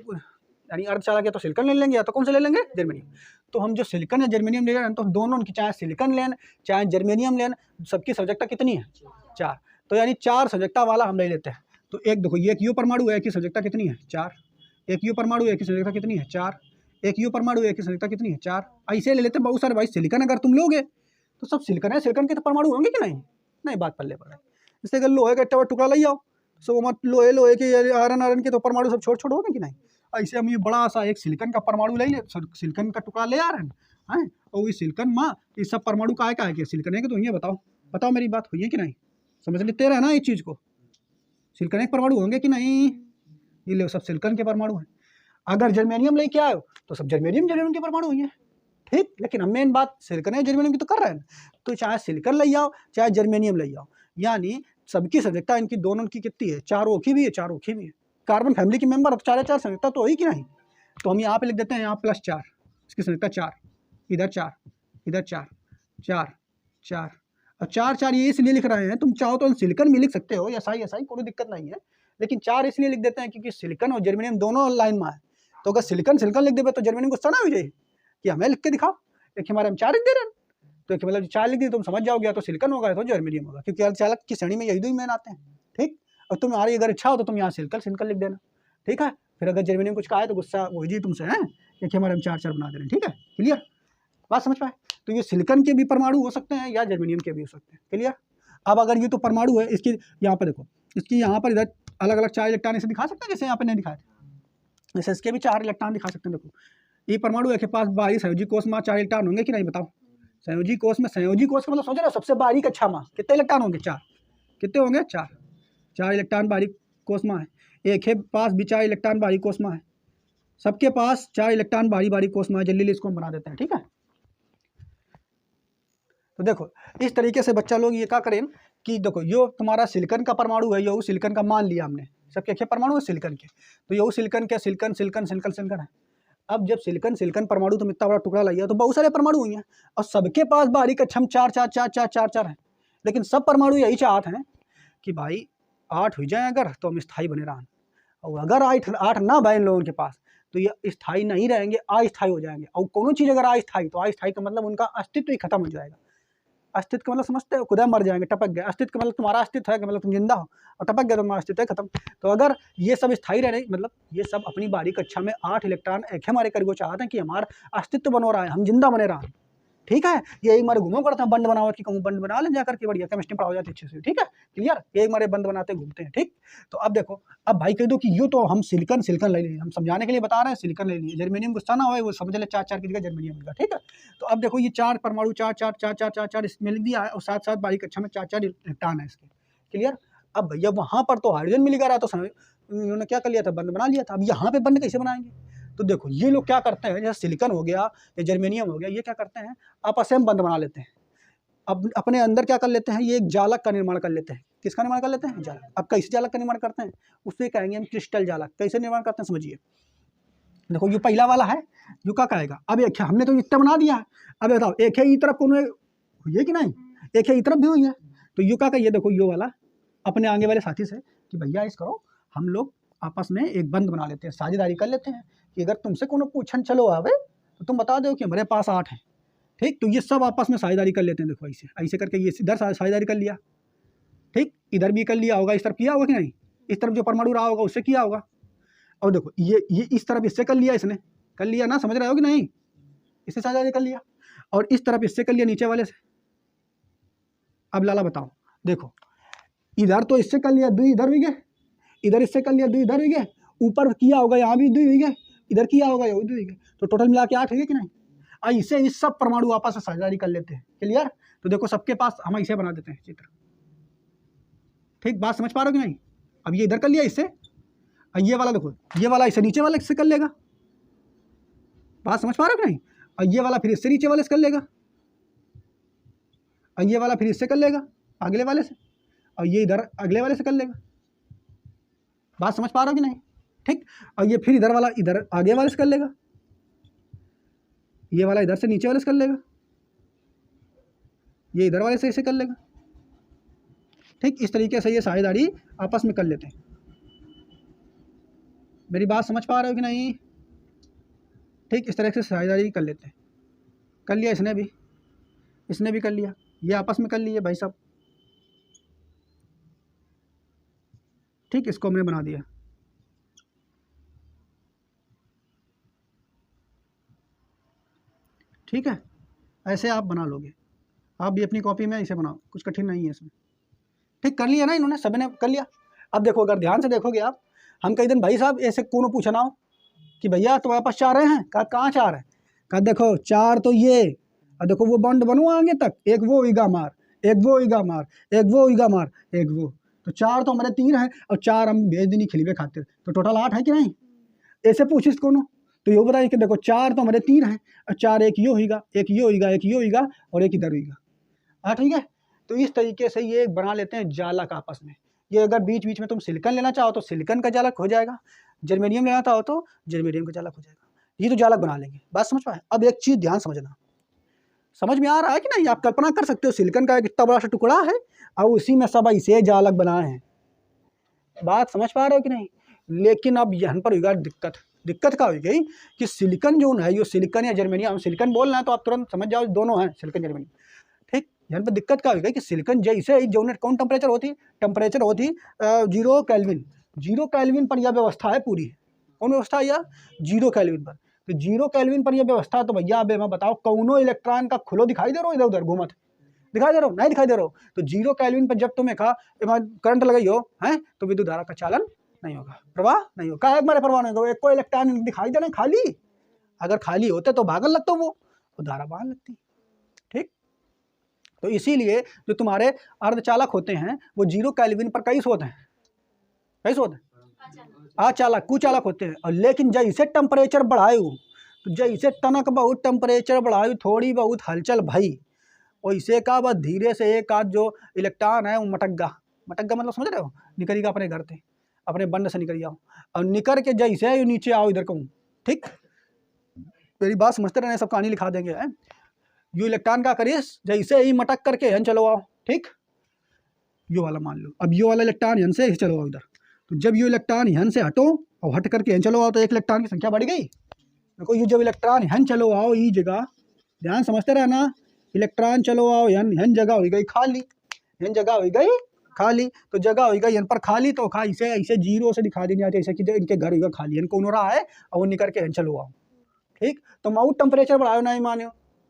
A: यानी अर्धचालक या तो सिलिकॉन ले लेंगे या तो कौन से ले लेंगे, जर्मेनियम। तो हम जो सिलिकॉन या जर्मेनियम ले रहे हैं तो दोनों की, चाहे सिलिकॉन लें चाहे जर्मेनियम लें, सबकी सब्जेक्टा कितनी है, 4। तो यानी 4 सब्जेक्टा वाला हम ले लेते हैं। तो एक देखो ये एक यू परमाणु है, एक की सब्जेक्टा कितनी है, 4। एक यू परमाणु है, एक की सब्जेक्टा कितनी है, 4। एक यू परमाणु है, एक की सब्जेक्टा कितनी है, 4। ऐसे ले लेते हैं बहुत सारे भाई। सिलिकॉन अगर तुम लोगे तो सब सिलिकॉन है, सिलिकॉन के तो परमाणु होंगे कि नहीं, बात पल्ले पड़ रही। जैसे अगर लोहे का इतना टुकड़ा ले आओ, सो मत लोहे के, आयरन के तो परमाणु सब छोटे छोटे होंगे कि नहीं। ऐसे हम ये बड़ा सा एक सिलिकॉन का परमाणु ले, सिलिकॉन का टुकड़ा ले आ रहे हैं, और ये सिलिकॉन माँ ये सब परमाणु का है कि सिलिकॉन है कि, तो ये बताओ मेरी बात हुई है कि नहीं, समझ लेते रहे ना इस चीज़ को। सिलिकॉन एक परमाणु होंगे कि नहीं, ये ले सब सिलिकॉन के परमाणु हैं। अगर जर्मेनियम लेके आए तो सब जर्मेनियम के परमाणु हुई है, ठीक। लेकिन हम मेन बात सिलिकॉन है जर्मेनियम की तो कर रहे हैं, तो चाहे सिलिकॉन ले आओ चाहे जर्मेनियम ले आओ, यानी सबकी सब्जेक्टा इनकी दोनों की कितनी है, 4 ओखी भी है, 4 ओखी भी है। कार्बन फैमिली के मेंबर, तो 4 सब्जेक्टा तो होगी कि नहीं। तो हम यहाँ पे लिख देते हैं, यहाँ +4, इसकी सब्जेक्टा 4, इधर 4, इधर 4, 4, 4 और 4 ये इसलिए लिख रहे हैं, तुम चाहो तो सिलिकॉन भी लिख सकते हो, ऐसा ही कोई दिक्कत नहीं है, लेकिन 4 इसलिए लिख देते हैं क्योंकि सिलिकॉन और जर्मेनियम दोनों लाइन में है। तो अगर सिलिकॉन लिख देवे तो जर्मेनियम गुस्सा ना हो जाए कि हमें लिख के दिखाओ, एक हमारे हम 4 लिख दे रहे हैं, तो एक मतलब 4 लिख दी तुम समझ जाओगे, तो सिलिकॉन होगा तो जर्मेनियम होगा, क्योंकि अर्धचालक की श्रेणी में यही 2 ही मेन आते हैं, ठीक। और तुम्हारी अगर इच्छा हो तो तुम यहाँ सिलिकॉन लिख देना, ठीक है। फिर अगर जर्मेनियम कुछ कहा है तो गुस्सा वही जी तुमसे है, क्योंकि हमारे हम 4 बना दे रहे हैं, ठीक है, क्लियर, बात समझ पाए। तो ये सिलिकॉन के भी परमाणु हो सकते हैं या जर्मेनियम के भी हो सकते हैं, क्लियर। अब अगर ये तो परमाणु है, इसकी यहाँ पर देखो, इसकी यहाँ पर इधर अलग अलग 4 इलेक्ट्रॉन इसे दिखा सकते हैं, जैसे यहाँ पर नहीं दिखाए, जैसे इसके भी 4 इलेक्ट्रॉन दिखा सकते हैं। देखो ये परमाणु है के पास बाहरी संयोजी कोष में 4 इलेक्ट्रॉन होंगे कि नहीं, बताओ। संयोजी कोष का मतलब सोच रहे हो सबसे बारीक अच्छा माँ कितने इलेक्ट्रॉन होंगे, 4। कितने होंगे, 4 इलेक्ट्रॉन बारीक कोष में है। एक है पास भी 4 इलेक्ट्रॉन बारीक कोष में है, सबके पास 4 इलेक्ट्रॉन बारीक कोष में है। जल्दी इसको हम बना देते हैं, ठीक है। तो देखो इस तरीके से बच्चा लोग ये क्या करें कि देखो यो तुम्हारा सिलिकॉन का परमाणु है, यो सिलिकॉन का मान लिया हमने, सबके क्या परमाणु है सिलिकॉन के, तो यो सिलिकॉन के सिलिकॉन है। अब जब सिलिकॉन परमाणु तुम इतना बड़ा टुकड़ा लिया तो बहुत सारे परमाणु हुई हैं, और सबके पास बारीक अच्छम 4 है, लेकिन सब परमाणु यही चाहते हैं कि भाई 8 हो जाए अगर तो हम स्थायी बने रहें, और अगर 8 ना बने लोगों के पास तो ये स्थायी नहीं रहेंगे, अस्थायी हो जाएंगे। और कोनो चीज़ अगर अस्थायी, तो अस्थायी का मतलब उनका अस्तित्व ही खत्म हो जाएगा। अस्तित्व का मतलब समझते हो, खुदा मर जाएंगे, टपक गए। अस्तित्व का मतलब तुम्हारा अस्तित्व है कि मतलब तुम जिंदा हो, और टपक गए तो तुम्हारा अस्तित्व है खत्म। तो अगर ये सब स्थायी रहे, मतलब ये सब अपनी बारी कक्षा में 8 इलेक्ट्रॉन एक हमारे करके चाहते हैं कि हमारा अस्तित्व बनो रहा है, हम जिंदा बने रहा है, ठीक है। ये एक मारे घूमो करते हैं बंद बनावट की, कहूँ बंद बना लें जाकर के, बढ़िया केमिस्ट्री पढ़ा हो जाती अच्छे से, ठीक है, क्लियर। एक मारे बंद बनाते घूमते हैं, ठीक। तो अब देखो, अब भाई कह दो कि यो तो हम सिलिकॉन ले लिए, हम समझाने के लिए बता रहे हैं, सिलिकॉन ले लिए, जर्मेनियम गुस्सा ना हो, वो समझ ले 4 की जगह जर्मेनियम मिलेगा, ठीक है। तो अब देखो ये 4 परमाणु 4 इसमें लिख दिया है, और साथ बारीक अच्छा में 4 इलेक्ट्रॉन है इसके, क्लियर। अब भैया वहाँ पर तो हाइड्रोजन मिल गया, तो उन्होंने क्या कर लिया था, बंद बना लिया था। अब यहाँ पे बंद कैसे बनाएंगे, तो देखो ये लोग क्या करते हैं, जैसे सिलिकॉन हो गया या जर्मेनियम हो गया, ये क्या करते हैं, आपस में बंद बना लेते हैं। अब अपने अंदर क्या कर लेते हैं, ये एक जालक का निर्माण कर लेते हैं। किसका निर्माण कर लेते हैं, जालक। अब कैसे जालक का निर्माण करते हैं, उससे कहेंगे हम क्रिस्टल जालक। कैसे निर्माण करते हैं समझिए, देखो ये पहला वाला है, जो क्या कहेगा, अब एक हमने तो इतना बना दिया है, अब बताओ एक है ई तरफ कौन हुई है कि नहीं, एक है ई तरफ भी हुई है, तो यू क्या कहिए, देखो यो वाला अपने आगे वाले साथी से कि भैया इस करो, हम लोग आपस में एक बंद बना लेते हैं, साझेदारी कर लेते हैं कि अगर तुमसे कोनो पूछन चलो आवे तो तुम बता दो कि हमारे पास 8 है, ठीक। तो ये सब आपस में साझेदारी कर लेते हैं। देखो ऐसे करके ये इधर साझेदारी कर लिया, ठीक, इधर भी कर लिया होगा, इस तरफ किया होगा कि नहीं, इस तरफ जो परमाणु रहा होगा उससे किया होगा। और देखो ये इस तरफ इससे कर लिया, इसने कर लिया ना, समझ रहे हो कि नहीं, इससे साझेदारी कर लिया, और इस तरफ इससे कर लिया नीचे वाले से। अब लाला बताओ, देखो इधर तो इससे कर लिया 2 इधर भी गए, इधर इससे कर लिया 2 इधर भी गए, ऊपर किया होगा यहाँ भी 2 भी गए, इधर किया होगा यहाँ 2 भी गए, तो टोटल मिला के 8 है कि नहीं। ऐसे ही सब परमाणु आपस में साझेदारी कर लेते हैं। क्लियर? तो देखो सबके पास हम ऐसे बना देते हैं चित्र। ठीक, बात समझ पा रहे हो कि नहीं? अब ये इधर कर लिया इससे, और ये वाला देखो, ये वाला इससे नीचे वाले से कर लेगा। बात समझ पा रहे हो कि नहीं? और ये वाला फिर इससे नीचे वाले से कर लेगा, और ये वाला फिर इससे कर लेगा अगले वाले से, और ये इधर अगले वाले से कर लेगा। बात समझ पा रहे हो कि नहीं? ठीक, और ये फिर इधर वाला इधर आगे वाले से कर लेगा, ये वाला इधर से नीचे वाले से कर लेगा, ये इधर वाले से ऐसे कर लेगा। ठीक, इस तरीके से ये साझेदारी आपस में कर लेते हैं। मेरी बात समझ पा रहे हो कि नहीं? ठीक, इस तरह से साझेदारी कर लेते हैं। कर लिया इसने भी कर लिया, ये आपस में कर लिए भाई साहब। ठीक, इसको हमने बना दिया। ठीक है, ऐसे आप बना लोगे, आप भी अपनी कॉपी में ऐसे बनाओ, कुछ कठिन नहीं है इसमें। ठीक, कर लिया ना इन्होंने, सब ने कर लिया। अब देखो, अगर ध्यान से देखोगे आप, हम कई दिन भाई साहब ऐसे कोनो पूछना हो कि भैया तुम्हारे पास 4 हैं, कहाँ 4 है? कहा देखो 4 तो ये, और देखो वो बॉन्ड बनो आगे तक, एक वो ईगा मार, एक वो ईगा मार, एक वो ईगा मार, एक वो, तो 4 तो हमारे 3 हैं, और 4 हम भेज देनी खिलीबे खाते, तो टोटल 8 है कि नहीं? ऐसे पूछिस कोनो तो ये बताइए कि देखो 4 तो हमारे 3 हैं, और 4 एक ये होगा, एक ये होगा, एक ये होगा, और एक इधर होगा। हाँ ठीक है, तो इस तरीके से ये बना लेते हैं जालक आपस में। ये अगर बीच बीच में तुम सिलिकॉन लेना चाहो तो सिलिकॉन का जालक हो जाएगा, जर्मेनियम लेना चाहो तो जर्मेनियम का जालक हो जाएगा। ये तो जालक बना लेंगे। बात समझ पाए? अब एक चीज़ ध्यान समझना, समझ में आ रहा है कि नहीं? आप कल्पना कर सकते हो सिलिकॉन का एक इतना बड़ा सा टुकड़ा है और उसी में सब ऐसे जालक बनाए हैं। बात समझ पा रहे हो कि नहीं? लेकिन अब यहाँ पर होगा दिक्कत क्या हो गई कि सिलिकॉन जो है, ये सिलिकॉन या जर्मेनियम, सिलिकॉन बोलना है तो आप तुरंत समझ जाओ दोनों हैं सिलिकॉन जर्मेनियम। ठीक, यहाँ पर दिक्कत क्या हो गई कि सिलिकॉन जैसे ही जो कौन टेम्परेचर होती 0 केल्विन, 0 केल्विन पर यह व्यवस्था है पूरी। कौन व्यवस्था है? यह 0 केल्विन पर। तो 0 केल्विन पर यह व्यवस्था, तो भैया अब मैं बताओ कौनो इलेक्ट्रॉन का खुलो दिखाई दे रहा हो इधर उधर घूमत? दिखाई दे रहा हो? नहीं दिखाई दे रहा हो। तो 0 केल्विन पर जब तुम्हें करंट लगाई हो है तो विद्युत धारा का चालन नहीं होगा, प्रवाह नहीं होगा। क्या हमारे प्रवाह नहीं होगा? एक कोई इलेक्ट्रॉन दिखाई देना खाली, अगर खाली होते तो भागन लगता वो, तो धारा बाहर लगती। ठीक, तो इसीलिए जो तुम्हारे अर्धचालक होते हैं वो 0 केल्विन पर कैसे होते हैं? कैसे होते हैं? अचालक कुचालक होते हैं। और लेकिन जैसे टेम्परेचर बढ़ायु, तो जैसे तनक बहुत टेम्परेचर बढ़ायु, थोड़ी बहुत हलचल भई, वैसे का बस धीरे से एक आध जो इलेक्ट्रॉन है वो मटक मतलब समझ रहे हो, निकलेगा अपने घर से, अपने बंड से निकल जाओ, और निकल के जैसे नीचे आओ इधर कहूँ। ठीक, मेरी बात समझते रहने, सब कहानी लिखा देंगे है। यू इलेक्ट्रॉन का करिए जैसे ही मटक करके यहाँ चलो आओ। ठीक, यो वाला मान लो, अब यो वाला इलेक्ट्रॉन यहाँ से चलो आओ इधर, तो जब यो इलेक्ट्रॉन यहाँ से हटो और हट करके यहाँ चलो आओ, तो एक इलेक्ट्रॉन की संख्या बढ़ गई। देखो ये जब इलेक्ट्रॉन यहाँ चलो आओ, ये जगह ध्यान समझते रहना, इलेक्ट्रॉन चलो आओ यहाँ जगह हो गई खाली, यहाँ जगह हो गई खाली, तो जगह हो गई यहाँ पर खाली, तो ऐसे ऐसे 0 से दिखा देनी आती है, ऐसे कि इनके घर होगा खाली, इनको हो रहा है और वो निकल के यहाँ चलो आओ। ठीक, तो माउट टेम्परेचर बढ़ाओ नहीं मानो,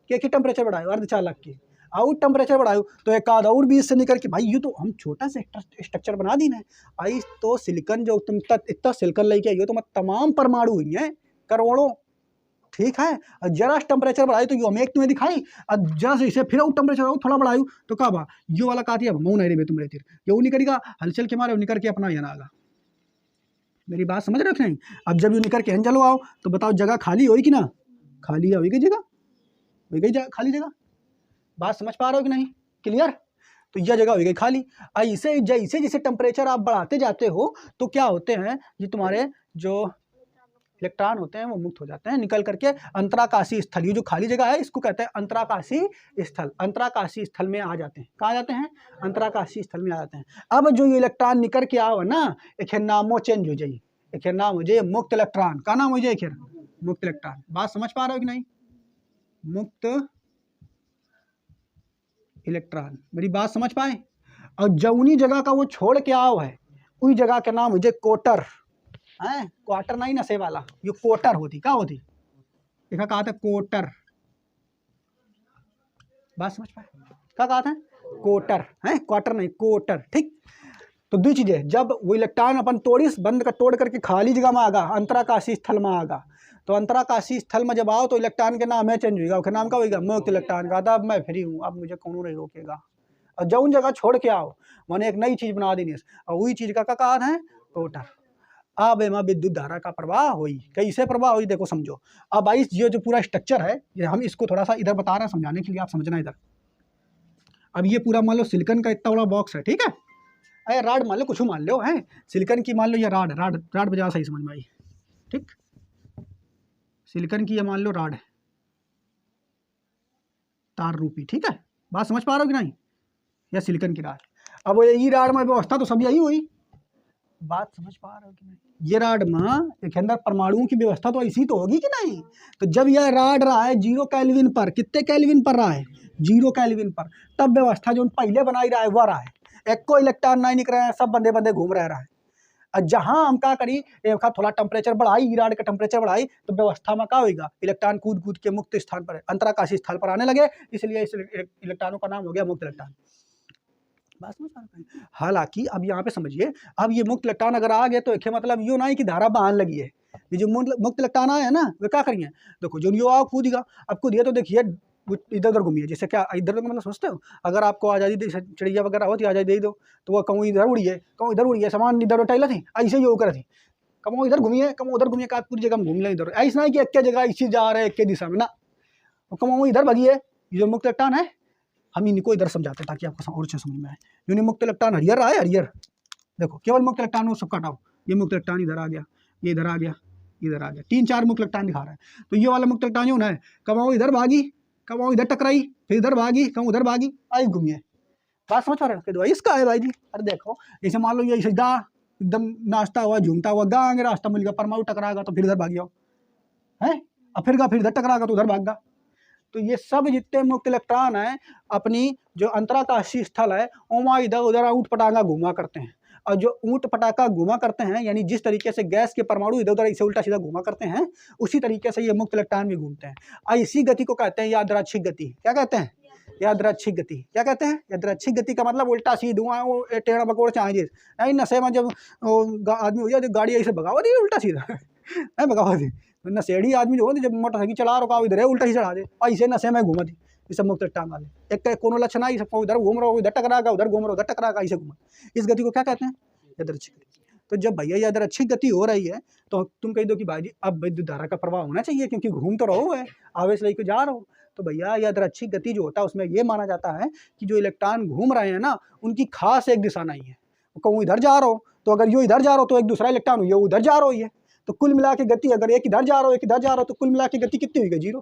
A: क्या टेम्परेचर बढ़ाओ अर्धचालक की, आउट टेम्परेचर बढ़ाओ, तो एक आध और 20 से निकल के, भाई ये तो हम छोटा सा स्ट्रक्चर बना दी ना। आई तो सिलिकॉन जो तुम इतना सिलिकॉन लेके आई हो, तो तमाम परमाणु हुई हैं करोड़ों। ठीक है, और जरा टेम्परेचर बढ़ाई तो यो एक तुम्हें दिखाई, और जरा से इसे फिर आउट टेम्परेचर आओ थोड़ा बढ़ायू तो क्या बा यो वाला काटी है मऊ नहीं रे तुम रहती ये वो निकलेगा हलचल के मारे निकल के अपना यहाँ आगा। मेरी बात समझ रहे हो कि नहीं? अब जब यू निकल के चलो आओ तो बताओ जगह खाली होगी कि ना? खाली होगी जगह, हो गई खाली जगह। बात समझ पा रहे हो कि नहीं? क्लियर? तो यह जगह हो गई खाली। ऐसे जैसे जैसे टेम्परेचर आप बढ़ाते जाते हो तो क्या होते हैं, ये तुम्हारे जो इलेक्ट्रॉन होते हैं वो मुक्त हो जाते हैं, निकल करके अंतराकाशीय स्थल, ये जो खाली जगह है इसको कहते हैं अंतराकाशीय स्थल, अंतराकाशीय स्थल में आ जाते हैं। कहाँ जाते हैं? अंतराकाशीय स्थल में आ जाते हैं। अब जो ये इलेक्ट्रॉन निकल के आओ ना, एक नामो चेंज हो जाए, एक नाम हो जाए मुक्त इलेक्ट्रॉन। का नाम हो जाए? एक मुक्त इलेक्ट्रॉन। बात समझ पा रहे हो कि नहीं? मुक्त इलेक्ट्रॉन, मेरी बात समझ पाए? और जौनी जगह का वो छोड़ के आओ है उस जगह का नाम हो जाए कोटर है, क्वार्टर नहीं नशे वाला, ये कोटर होती। क्या होती? देखा कहा था कोटर। बात समझ पाए? क्या कहा था? कोटर है, क्वार्टर नहीं कोटर। ठीक, तो दो चीजें, जब वो इलेक्ट्रॉन अपन तोड़िस बंद का तोड़ करके खाली जगह में आगा, अंतराकाशीय स्थल में आगा, तो अंतराकाशीय स्थल में जब आओ तो इलेक्ट्रॉन के नाम है चेंज होगा, उसका नाम क्या होगा, मुक्त इलेक्ट्रॉन का। अब मैं फ्री हूँ, अब मुझे कौन नहीं रोकेगा। और जो उन जगह छोड़ के आओ मैंने एक नई चीज बना दी, और वही चीज का कारण है रोटर। अब एमा विद्युत धारा का प्रवाह हुई, कैसे प्रवाह हुई देखो समझो। अब आई ये जो पूरा स्ट्रक्चर है, ये हम इसको थोड़ा सा इधर बता रहे हैं समझाने के लिए, आप समझना इधर। अब ये पूरा मान लो सिलिकॉन का इतना बड़ा बॉक्स है, ठीक है। अरे राड मान लो, कुछ मान लो है सिलिकॉन की, मान लो ये राड राड राड बजा सही समझ में आई, ठीक। सिलिकॉन की ये मान लो राड है, तार रूपी, ठीक है। बात समझ पा रहे हो कि नहीं, या सिलिकॉन की राड। अब ये राड में व्यवस्था तो सब यही हुई, बात समझ पा रहे हो कि नहीं। ये राड में एक अंदर परमाणुओं की व्यवस्था तो ऐसी तो होगी कि नहीं। तो जब यह राड रहा है 0 केल्विन पर, कितने केल्विन पर रहा है, 0 केल्विन पर, तब व्यवस्था जो पहले बनाई रहा है वह रहा है। एक को इलेक्ट्रॉन नहीं निकल रहा है, सब बंदे बंदे घूम रहा है। और जहां हम क्या करी, एक थोड़ा टेम्परेचर बढ़ाई, राड का टेम्परेचर बढ़ाई, तो व्यवस्था में क्या होगा, इलेक्ट्रॉन कूद कूद के मुक्त स्थान पर, अंतराकाशीय स्थल पर आने लगे, इसलिए इस इलेक्ट्रॉनों का नाम हो गया मुक्त इलेक्ट्रॉन। हालांकि अब यहाँ पे समझिए, अब ये मुक्त इलेक्ट्रॉन अगर आ गए तो एक मतलब यो नहीं कि धारा बहान लगी है। ये जो मुक्त इलेक्ट्रॉन आया है ना, वे क्या करिए, देखो जो यो आओ कूदेगा, अब कूदिए तो देखिए इधर उधर घूमिए, जैसे क्या इधर उधर मतलब समझते हो, अगर आपको आज़ादी दे, चिड़िया वगैरह होती आज़ादी दे दो, तो वह कहूँ इधर उड़िए, कहूँ इधर उड़िए, सामान इधर उठैला थी, ऐसे ही होकर थी, कहूँ इधर घूमिए, कहूँ उधर घूमिए, का पूरी जगह घूम लें इधर, ऐसा नहीं कि एक जगह इसी जा रहे एक दिशा में ना, कहूँ इधर भगिए। ये जो मुक्त इलेक्ट्रॉन है, हम इनको इधर समझाते हैं ताकि आपको और अच्छे समझ में आए। यूनि मुक्त इलेक्ट्रॉन हरियर रहा है, हरियर देखो, केवल मुक्त इलेक्ट्रॉन को सब काटाओ, ये मुक्त इलेक्ट्रॉन इधर आ गया, ये इधर आ गया, इधर आ गया, 3-4 मुक्त इलेक्ट्रॉन दिखा रहा है। तो ये वाला मुक्त इलेक्ट्रॉन जो है, कमाओ इधर भागी, कमाओ इधर टकराई, फिर इधर भागी, कहूँ उधर भागी, आई घूमिए। बात समझ पा रहे हो, इसका है भाई जी। अरे देखो जैसे मान लो ये सीधा एकदम नाचता हुआ झूमता हुआ गांगे रास्ता मिल गया, परमाणु टकराएगा तो फिर इधर भाग जाओ है, और फिर इधर टकराएगा तो उधर भाग गया। तो ये सब जितने मुक्त इलेक्ट्रॉन है अपनी जो अंतराकाशीय स्थल है वहाँ इधर उधर ऊट पटांगा घुमा करते हैं। और जो ऊट पटाखा घुमा करते हैं, यानी जिस तरीके से गैस के परमाणु इधर उधर इसे उल्टा सीधा घुमा करते हैं, उसी तरीके से ये मुक्त इलेक्ट्रॉन भी घूमते हैं। और इसी गति को कहते हैं यादृच्छिक गति। क्या कहते हैं, यादृच्छिक गति। क्या कहते हैं, यादृच्छिक गति का मतलब उल्टा सीधा, वो टेढ़ा बकोड़ चाहिए नहीं, नशे में जब आदमी हो जाए तो गाड़ी ऐसे भगावा दी उल्टा सीधा नहीं भगावा दी, नशेड़ी आदमी जो होते जब मोटरसाइकिल चला रहा इधर है उल्टा ही चढ़ा दे, ऐसे नशे में घूमा थी। ये सब मुक्त इलेक्ट्रॉन वाले एक कोनो लक्षण आई, सबको उधर घूम रहा हो, इधर टकराएगा, उधर घूम रहा हो, उधर टकराएगा, ऐसे घूमा। इस गति को क्या कहते हैं, यादृच्छिक गति। तो जब भैया यादृच्छिक गति हो रही है तो तुम कह दो कि भाई जी अब विद्युत धारा का प्रवाह होना चाहिए, क्योंकि घूम तो रहो है, आवेश लेके जा रहे हो। तो भैया यादृच्छिक गति जो होता है उसमें ये माना जाता है कि जो इलेक्ट्रॉन घूम रहे हैं ना, उनकी खास एक दिशा नहीं है। कहूँ इधर जा रहा हो तो अगर यो इधर जा रहा हो तो एक दूसरा इलेक्ट्रॉन ये उधर जा रहा हो, ये तो कुल मिला के गति, अगर एक इधर जा रहा हो एक इधर जा रहा हो तो कुल मिला के गति कितनी हुई, 0।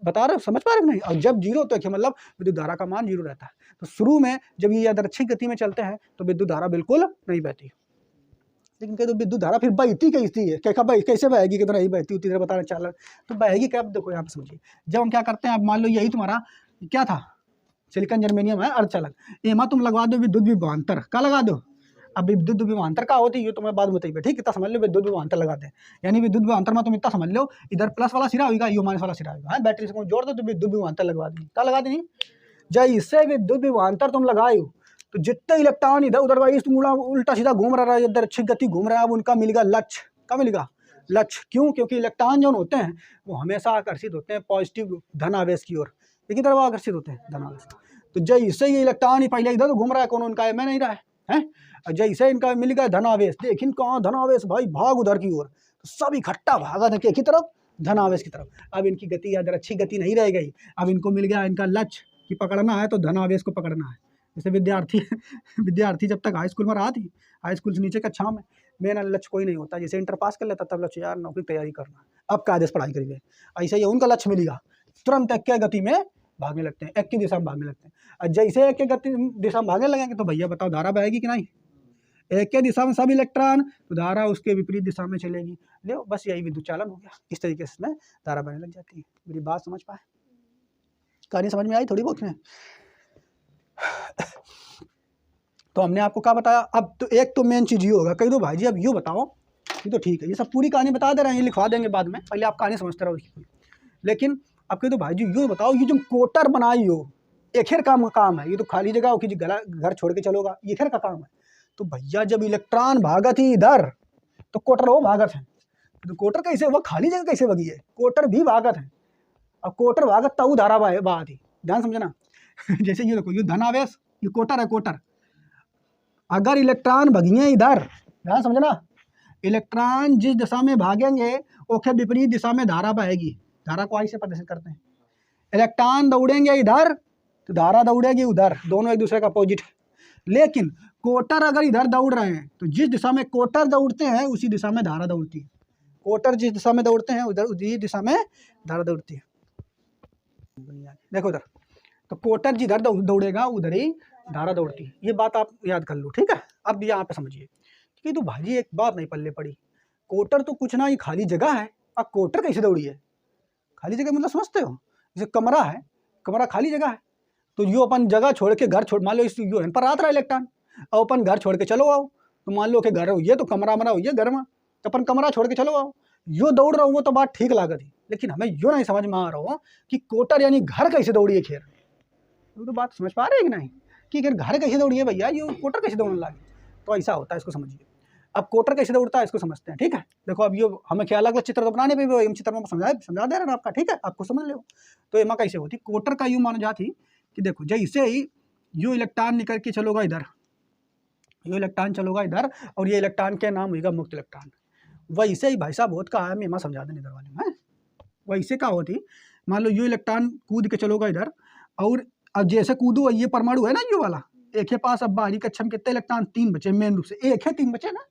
A: बता रहे हो, समझ पा रहे हो नहीं। और जब 0 तो क्या मतलब विद्युत धारा का मान 0 रहता है। तो शुरू में जब ये यादृच्छिक गति में चलते हैं तो विद्युत धारा बिल्कुल नहीं बहती, लेकिन कह दो विद्युत धारा फिर बहती कैसी है, कैसे बहेगी, कितना नहीं बहती होती है बताना चाल, तो बहेगी क्या, देखो यहाँ पे समझिए। जब हम क्या करते हैं, अब मान लो यही तुम्हारा क्या था, सिलिकॉन जर्मेनियम है अर्धचालक, एमा तुम लगवा दो विद्युत विभवांतर, क्या लगा दो। अब विद्युत विभवांतर का होती है तो मैं बाद में बताइए, ठीक, इतना समझ लो विद्युत विभवांतर लगाते हैं, यानी विद्युत विभवांतर में तुम इतना समझ लो, इधर प्लस वाला सिरा होगा, यू माइनस वाला सिरा होगा, बैटरी से जोड़ दो तो विद्युत विभवांतर लगवा देंगे। क्या लगा देंगे, जब इससे विद्युत विभवांतर तुम लगाए तो जितने इलेक्ट्रॉन इधर उधर वाइज तुम उल्टा सीधा घूम रहा है, इधर अच्छी गति घूम रहा है, अब उनका मिलेगा लक्ष्य। क्या मिलेगा, लक्ष्य। क्यों, क्योंकि इलेक्ट्रॉन जो होते हैं वो हमेशा आकर्षित होते हैं पॉजिटिव धन आवेश की ओर, एक तरफ आकर्षित होते हैं धन आवेश। तो जैसे ये इलेक्ट्रॉन ही पहले इधर घूम रहा है, कौन उनका में नहीं रहा है, जैसे इनका मिल गया धनावेश, देखिन कहाँ धनावेश भाई, भाग उधर की ओर, तो सब इकट्ठा भागा था की तरफ, धनावेश की तरफ। अब इनकी गति यादृच्छिक गति नहीं रह गई, अब इनको मिल गया इनका लक्ष्य कि पकड़ना है तो धनावेश को पकड़ना है। जैसे विद्यार्थी जब तक हाई स्कूल में रहा थी, हाई स्कूल से नीचे कक्षा में मेरा लक्ष्य कोई नहीं होता, जैसे इंटर पास कर लेता तब लक्ष्य यार नौकरी तैयारी करना, अब का आदेश पढ़ाई करिए, ऐसे ही उनका लक्ष्य मिलेगा, तुरंत एक के गति में भागने लगते हैं, एक की दिशा में भागने लगते हैं। और जैसे एक के गति दिशा में भागने लगेंगे तो भैया बताओ धारा बहेगी कि नहीं, एक के दिशा में सब इलेक्ट्रॉन, तो धारा उसके विपरीत दिशा में चलेगी। लो बस यही विद्युत चालन हो गया, इस तरीके से इसमें धारा बहने लग जाती है। मेरी बात समझ पाए, कहानी समझ में आई थोड़ी बहुत में। तो हमने आपको क्या बताया, अब तो एक तो मेन चीज ये होगा, कह दो भाई जी अब ये बताओ, ये तो ठीक है, ये सब पूरी कहानी बता दे रहे हैं, ये लिखवा देंगे बाद में, पहले आप कहानी समझते रहो इसकी। लेकिन अब कह दो भाई जी ये बताओ, ये जो कोटर बनाई हो एखेर का काम है, ये तो खाली जगह हो कि घर छोड़ के चलोगा, एखेर का काम है। तो भैया जब इलेक्ट्रॉन भागत ही इधर तो कोटर वो भागत है, तो कोटर कैसे हुआ, खाली जगह कैसे बगी है, कोटर भी भागत है। अब कोटर भागत तब धारा बात ही ध्यान समझना। जैसे ये देखो, ये धनावेश, ये कोटर है कोटर। अगर इलेक्ट्रॉन भगिए इधर, ध्यान समझना, इलेक्ट्रॉन जिस दिशा में भागेंगे उसके विपरीत दिशा में धारा बहेगी। धारा को आई से प्रदर्शित करते हैं। इलेक्ट्रॉन दौड़ेंगे इधर तो धारा दौड़ेगी उधर, दोनों एक दूसरे का अपोजिट है। लेकिन कोटर अगर इधर दौड़ रहे हैं तो जिस दिशा में कोटर दौड़ते हैं उसी दिशा में धारा दौड़ती है। कोटर जिस दिशा में दौड़ते हैं उधर उसी दिशा में धारा दौड़ती है। देखो उधर, तो कोटर जिधर दौड़ेगा उधर ही धारा दौड़ती है। ये बात आप याद कर लो, ठीक है। अब यहाँ पे समझिए कि तो भाजी एक बात नहीं पल्ले पड़ी, कोटर तो कुछ ना, ये खाली जगह है। अब कोटर कैसे दौड़ी है, खाली जगह मतलब समझते हो, जैसे कमरा है, कमरा खाली जगह है, तो यो अपन जगह छोड़ के घर छोड़, मान लो इस यो पर आता रहा इलेक्ट्रॉन, और अपन घर छोड़ के चलो आओ, तो मान लो कि घर हो ये तो कमरा मरा हो ये घर में, तो अपन कमरा छोड़ के चलो आओ, यो दौड़ रहा हूँ वो तो बात ठीक लागत है। लेकिन हमें यो नहीं समझ में आ रहा हो कि कोटर यानी घर कैसे दौड़ी है खेर, तो बात समझ पा रहे हैं कि नहीं, कि घर कैसे दौड़ी है भैया, ये कोटर कैसे दौड़ने लगे। तो ऐसा होता है, इसको समझिए। अब कोटर कैसे दौड़ता है इसको समझते हैं, ठीक है। देखो अब ये हमें क्या अलग अलग चित्र तो बनाने पे भी चित्र में समझा दे रहा है आपका, ठीक है, आपको समझ लो। तो एमा कैसे होती, कोटर का यूँ माना जाती कि देखो जैसे ही यू इलेक्ट्रॉन निकल के चलोगा इधर, ये इलेक्ट्रॉन चलोगा इधर, और ये इलेक्ट्रॉन के नाम होगा मुक्त इलेक्ट्रॉन। वैसे ही भाई साहब बहुत कहा है, मैं एमा समझा दें इधर वाले में, वैसे क्या होती, मान लो यू इलेक्ट्रॉन कूद के चलोगा इधर, और अब जैसे कूदो ये परमाणु है ना ये वाला, एक के पास अब बाहरी कक्षा में कितने इलेक्ट्रॉन, 3 बचे मेन रूप से, एक है 3 बचे ना।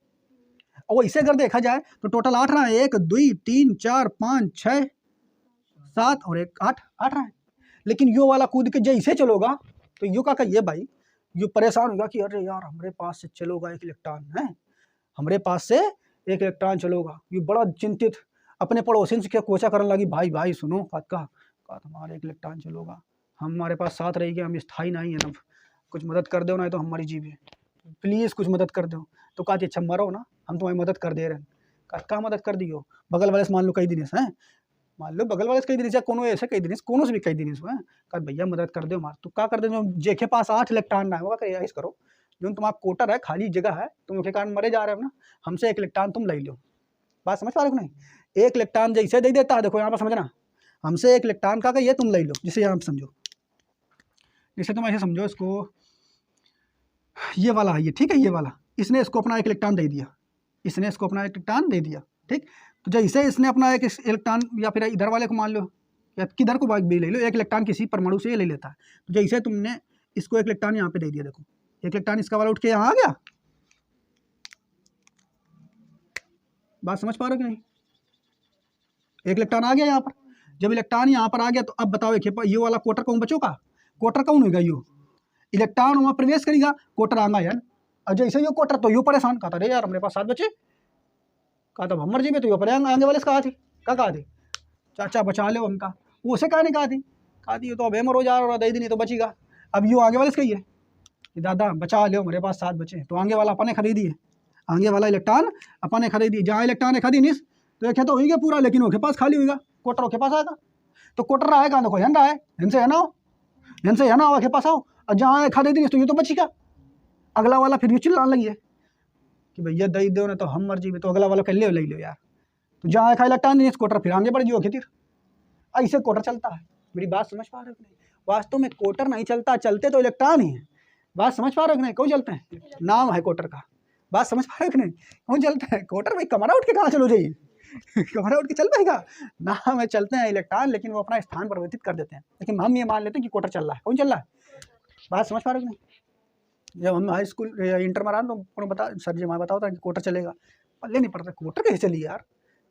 A: और वैसे अगर देखा जाए तो टोटल 8 रहा है, 1 2 3 4 5 6 7 और 1 8 रहा है। लेकिन यो वाला कूद के जैसे चलोगा तो यो का ये भाई, यो परेशान होगा कि अरे यार हमारे पास से चलोगा एक इलेक्ट्रॉन है, हमारे पास से एक इलेक्ट्रॉन चलोगा। ये बड़ा चिंतित अपने पड़ोसी से क्या कोचा करने लगी, भाई भाई सुनो कहा तुम्हारे एक इलेक्ट्रॉन चलोगा, हमारे पास 7 रहेगी, हम स्थायी नहीं है ना, कुछ मदद कर दो ना, तो हमारी जीव है, प्लीज़ कुछ मदद कर दो। तो कहा अच्छा मरो ना, हम तुम्हारी मदद कर दे रहे हैं। क्या मदद कर दी हो, बगल वाले से मान लो कई दिन है, मान लो बगल वाले से कई दिन से, कोनो ऐसे कई दिन कोनो से भी कई दिन है, कहा भैया मदद कर दो मार। तो क्या कर दे, जो जेके पास 8 इलेक्ट्रॉन ना होगा, ऐसा करो जो तुम्हारा कोटर है खाली जगह है, तुम उसके कारण मरे जा रहे हो ना, हमसे एक इलेक्ट्रॉन तुम ले लो। बात समझ पा रहे हो नहीं, एक इलेक्ट्रॉन जैसे दे देता है, देखो यहाँ पर समझना, हमसे एक इलेक्ट्रॉन का ये तुम ले लो। जिसे यहाँ समझो, जैसे तुम ऐसे समझो इसको, ये वाला है ये, ठीक है, ये वाला, इसने इसको अपना एक इलेक्ट्रॉन दे दिया, इसने इसको अपना एक इलेक्ट्रॉन दे दिया, ठीक। तो जैसे इसने अपना एक इलेक्ट्रॉन, या फिर इधर वाले को मान लो, या किधर को भी ले लो, एक इलेक्ट्रॉन किसी परमाणु से ये ले लेता है। तो जैसे तुमने इसको एक इलेक्ट्रॉन यहाँ पे दे दिया, देखो एक इलेक्ट्रॉन इसका वाला उठ के यहाँ आ गया। बात समझ पा रहे हो कि नहीं, एक इलेक्ट्रॉन आ गया यहाँ पर। जब इलेक्ट्रॉन यहाँ पर आ गया तो अब बताओ ये वाला कोटर कौन बचोगा, कोटर कौन होगा, यो इलेक्ट्रॉन वहाँ प्रवेश करेगा, कोटर आना यार। और जैसे यो कोटर तो यो परेशान, कहा था अरे यार हमारे पास 7 बचे, कहा था हम मर जी, तो यो पर आगे वाले से कहा थी, क्या कहा थी, चाचा बचा लो हमका। वो उसे कहा नहीं कहा थी ये तो अब मर हो जा रहा, दे दी नहीं तो बचेगा। अब यो आगे वाले से कहिए कि दादा बचा लो हमारे पास 7 बचे, तो आगे वाला अपने खरीदी है, आगे वाला इलेक्ट्रॉन अपने खरीदी, जहाँ इलेक्ट्रॉन खरीदी नहीं तो एक तो हो गया पूरा, लेकिन उसके पास खाली होगा, कोटर उसके पास आएगा। तो कोटर आएगा देखो हन रहा है, इनसे है ना हो, इनसे है ना हो के पास आओ, और जहाँ खरीदी नहीं तो ये तो बचेगा। अगला वाला फिर भी चिल्लाने लगी है कि भैया दे दो ना तो हम मर जी, तो अगला वाला कह ले लो यार। तो जहाँ खा इलेक्ट्रॉन नहीं कोटर फिर आगे बढ़ जियो खेती, ऐसे कोटर चलता है। मेरी बात समझ पा रहे हो नहीं, वास्तव में कोटर नहीं चलता, चलते तो इलेक्ट्रॉन ही है। बात समझ पा रहे हो कि नहीं, कौन चलते हैं, नाम है कोटर का। बात समझ पा रहे हो कि नहीं, कौन चलता है कोटर, भाई कमरा उठ के कहाँ चलो जाइए, कमरा उठ के चल पाएगा, नाम है चलते हैं इलेक्ट्रॉन, लेकिन वो अपना स्थान परिवर्तित कर देते हैं। लेकिन हम ये मान लेते हैं कि कोटर चल रहा है, कौन चल रहा है। बात समझ पा रहे हो कि नहीं, जब हम हाई स्कूल इंटर में रहा तो बता सर जी हमारा बताओ था कि कोटर चलेगा, पल्ले नहीं पड़ता कोटर कैसे चली यार,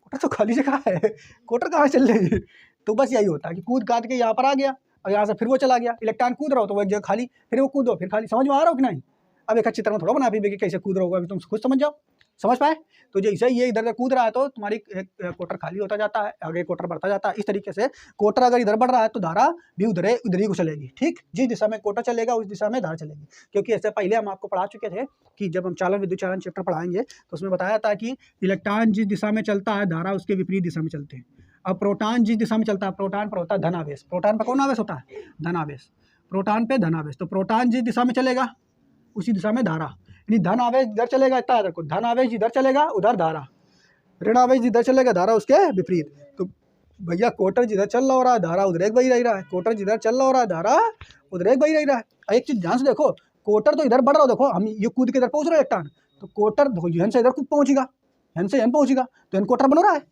A: कोटर तो खाली जगह है, कोटर कहाँ चल रही है। तो बस यही होता है कि कूद काट के यहाँ पर आ गया, और यहाँ से फिर वो चला गया, इलेक्ट्रॉन कूद रहा हो तो वो एक जगह खाली, फिर वो कूदो फिर खाली। समझ में आ रहा हो कि नहीं, अब एक चित्र में थोड़ा बना भी कैसे कूद रहा होगा, अभी तुम खुद समझ जाओ, समझ पाए। तो जैसे ये इधर कूद रहा है तो तुम्हारी एक कोटर खाली होता जाता है, आगे कोटर बढ़ता जाता है। इस तरीके से कोटर अगर इधर बढ़ रहा है तो धारा भी उधर ही को चलेगी, ठीक। जिस दिशा में कोटर चलेगा उस दिशा में धारा चलेगी, क्योंकि ऐसे पहले हम आपको पढ़ा चुके थे कि जब हम चालन विद्युत चालन चैप्टर पढ़ाएंगे तो उसमें बताया था कि इलेक्ट्रॉन जिस दिशा में चलता है धारा उसके विपरीत दिशा में चलते हैं। अब प्रोटॉन जिस दिशा में चलता है, प्रोटॉन पर होता है धनावेश, प्रोटॉन पर कौन आवेश होता है, धनावेश, प्रोटॉन पे धनावेश। तो प्रोटॉन जिस दिशा में चलेगा उसी दिशा में धारा, यानी धन आवेश इधर चलेगा, इतना इधर को, धन आवेश इधर चलेगा उधर धारा, ऋणावेश जिधर चलेगा धारा उसके विपरीत। तो भैया कोटर जिधर चल रहा है धारा उधर एक बही रह रहा है, कोटर जिधर चल रहा है धारा उधर एक बही रह रहा है। एक चीज ध्यान से देखो, कोटर तो इधर बढ़ रहा हो, देखो हम ये कूद के इधर पहुंच रहे हैं इलेक्ट्रॉन, तो कोटर यहन से इधर कूद पहुंचेगा, यहन से यहन पहुंचेगा, तो यहन कोटर बन रहा है,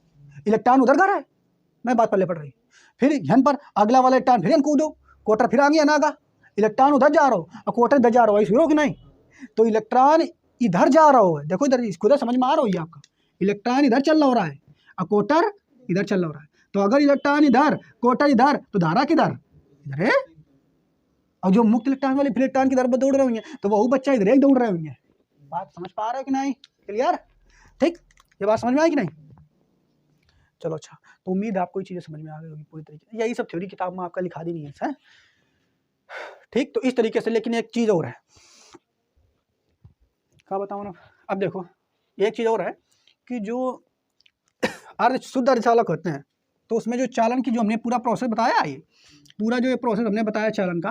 A: इलेक्ट्रॉन उधर जा रहा है। मैं बात पहले पढ़ रही, फिर यहन पर अगला वाला इलेक्ट्रॉन फिर यहन कूदो, कोटर फिर आगे आगा, इलेक्ट्रॉन उधर जा रहा हो और कोटर इधर जा रहा हो, ऐसे हो कि नहीं। तो इलेक्ट्रॉन इधर जा रहा हो, देखो इधर इसको इधर समझ में आ रहा हो ये आपका, इलेक्ट्रॉन इधर चल रहा है और कोटर इधर चल रहा है। तो अगर इलेक्ट्रॉन इधर कोटर इधर तो धारा किधर इधर है, और जो मुक्त इलेक्ट्रॉन वाले इलेक्ट्रॉन की तरफ दौड़ रहे होंगे तो वही बच्चा इधर एक दौड़ रहे होंगे। बात समझ पा रहे हो कि नहीं, क्लियर, ठीक, ये बात समझ में आई कि नहीं। चलो अच्छा, तो उम्मीद आपको ये चीज़ें समझ में आ गई होगी पूरी तरीके से, यही सब थ्योरी किताब में आपका लिखा दी नहीं है, ठीक। तो इस तरीके से, लेकिन एक चीज़ और है, क्या बताऊँ ना, अब देखो एक चीज़ और है कि जो शुद्ध अर्धचालक होते हैं तो उसमें जो चालन की जो हमने पूरा प्रोसेस बताया है, पूरा जो ये प्रोसेस हमने बताया चालन का,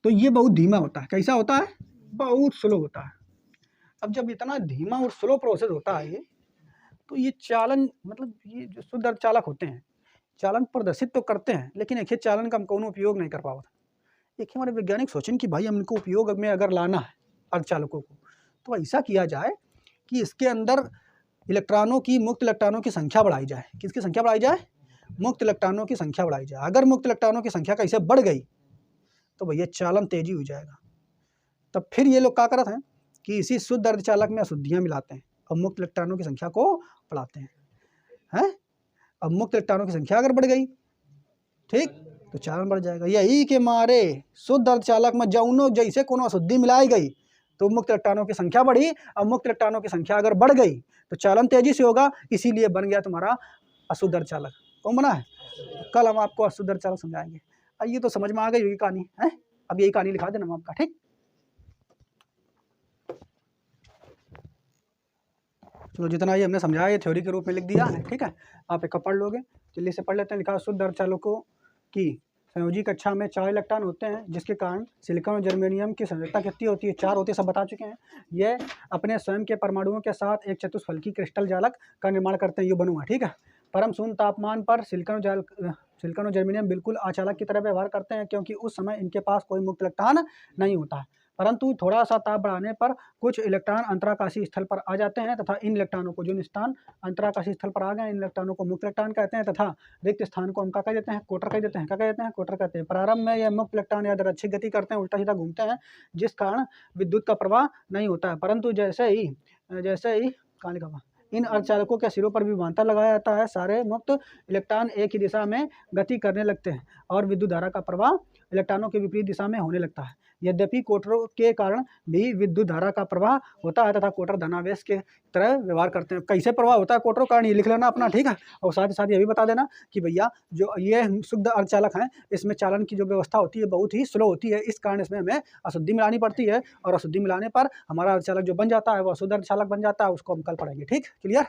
A: तो ये बहुत धीमा होता है। कैसा होता है, बहुत स्लो होता है। अब जब इतना धीमा और स्लो प्रोसेस होता है तो ये चालन, मतलब ये जो शुद्ध अर्धचालक होते हैं चालन प्रदर्शित तो करते हैं, लेकिन एक चालन का हम कोनो उपयोग नहीं कर पाओ। एक हमारे वैज्ञानिक सोचें कि भाई हमको उपयोग में अगर लाना है अर्धचालकों को, तो ऐसा किया जाए कि इसके अंदर इलेक्ट्रॉनों की, मुक्त इलेक्ट्रॉनों की संख्या बढ़ाई जाए। किसकी संख्या बढ़ाई जाए, मुक्त इलेक्ट्रॉनों की संख्या बढ़ाई जाए। अगर मुक्त इलेक्ट्रॉनों की संख्या कैसे बढ़ गई तो भैया चालन तेजी हो जाएगा। तब फिर ये लोग क्या करते हैं कि इसी शुद्ध अर्धचालक में अशुद्धियाँ मिलाते हैं और मुक्त इलेक्ट्रॉनों की संख्या को बढ़ाते हैं। अब मुक्त इलेक्ट्रॉनों की संख्या अगर बढ़ गई, ठीक, तो चालन बढ़ जाएगा। यही के मारे शुद्ध अर्धचालक में जौनों जैसे कोनो अशुद्धि मिलाई गई तो मुक्त इलेक्ट्रॉनों की संख्या बढ़ी, और मुक्त इलेक्ट्रॉनों की संख्या अगर बढ़ गई तो चालन तेजी से होगा, इसीलिए बन गया तुम्हारा अशुद्ध अर्धचालक। कौन बना है, कल हम आपको अशुद्ध अर्धचालक समझाएंगे। ये तो समझ में आ गई होगी कहानी है, अब यही कहानी लिखा देना हम आपका, ठीक। चलो जितना ये हमने समझाया ये थ्योरी के रूप में लिख दिया है, ठीक है, आप एक पढ़ लोगे। जल्दी से पढ़ लेते हैं। लिखा, शुद्ध अर्धचालकों की संयोजी कक्षा में 4 इलेक्ट्रॉन होते हैं, जिसके कारण सिलिकॉन और जर्मेनियम की संयोजकता कितनी होती है, 4 होती है, सब बता चुके हैं। ये अपने स्वयं के परमाणुओं के साथ एक चतुष्फलकी क्रिस्टल जालक का निर्माण करते हैं, ये बनूंगा, ठीक है। परम शून्य तापमान पर सिलिकॉन और जर्मेनियम बिल्कुल अचालक की तरह व्यवहार करते हैं, क्योंकि उस समय इनके पास कोई मुक्त इलेक्ट्रॉन नहीं होता है। परंतु थोड़ा सा ताप बढ़ाने पर कुछ इलेक्ट्रॉन अंतराकाशीय स्थल पर आ जाते हैं तथा इन इलेक्ट्रॉनों को, जो स्थान अंतराकाशीय स्थल पर आ गए, इन इलेक्ट्रॉनों को मुक्त इलेक्ट्रॉन कहते हैं तथा रिक्त स्थान को हम क्या कह देते हैं, कोटर कह देते हैं। क्या कहते हैं, कोटर कहते हैं। प्रारंभ में यह मुक्त इलेक्ट्रॉन यादृच्छिक गति करते हैं, उल्टा सीधा घूमते हैं, जिस कारण विद्युत का प्रवाह नहीं होता है। परंतु जैसे ही कहाँ लिखा हुआ, इन अर्धचालकों के सिरों पर भी विभवांतर लगाया जाता है, सारे मुक्त इलेक्ट्रॉन एक ही दिशा में गति करने लगते हैं और विद्युत धारा का प्रवाह इलेक्ट्रॉनों के विपरीत दिशा में होने लगता है। यद्यपि कोटरों के कारण भी विद्युत धारा का प्रवाह होता है तथा कोटर धनावेश के तरह व्यवहार करते हैं। कैसे प्रवाह होता है कोटरों कारण, ये लिख लेना अपना, ठीक है। और साथ ही साथ ये भी बता देना कि भैया जो ये शुद्ध अर्धचालक हैं, इसमें चालन की जो व्यवस्था होती है बहुत ही स्लो होती है, इस कारण इसमें हमें अशुद्धि मिलानी पड़ती है, और अशुद्धि मिलाने पर हमारा अर्धचालक जो बन जाता है वो अशुद्ध अर्धचालक बन जाता है। उसको हम कल पढ़ेंगे, ठीक, क्लियर।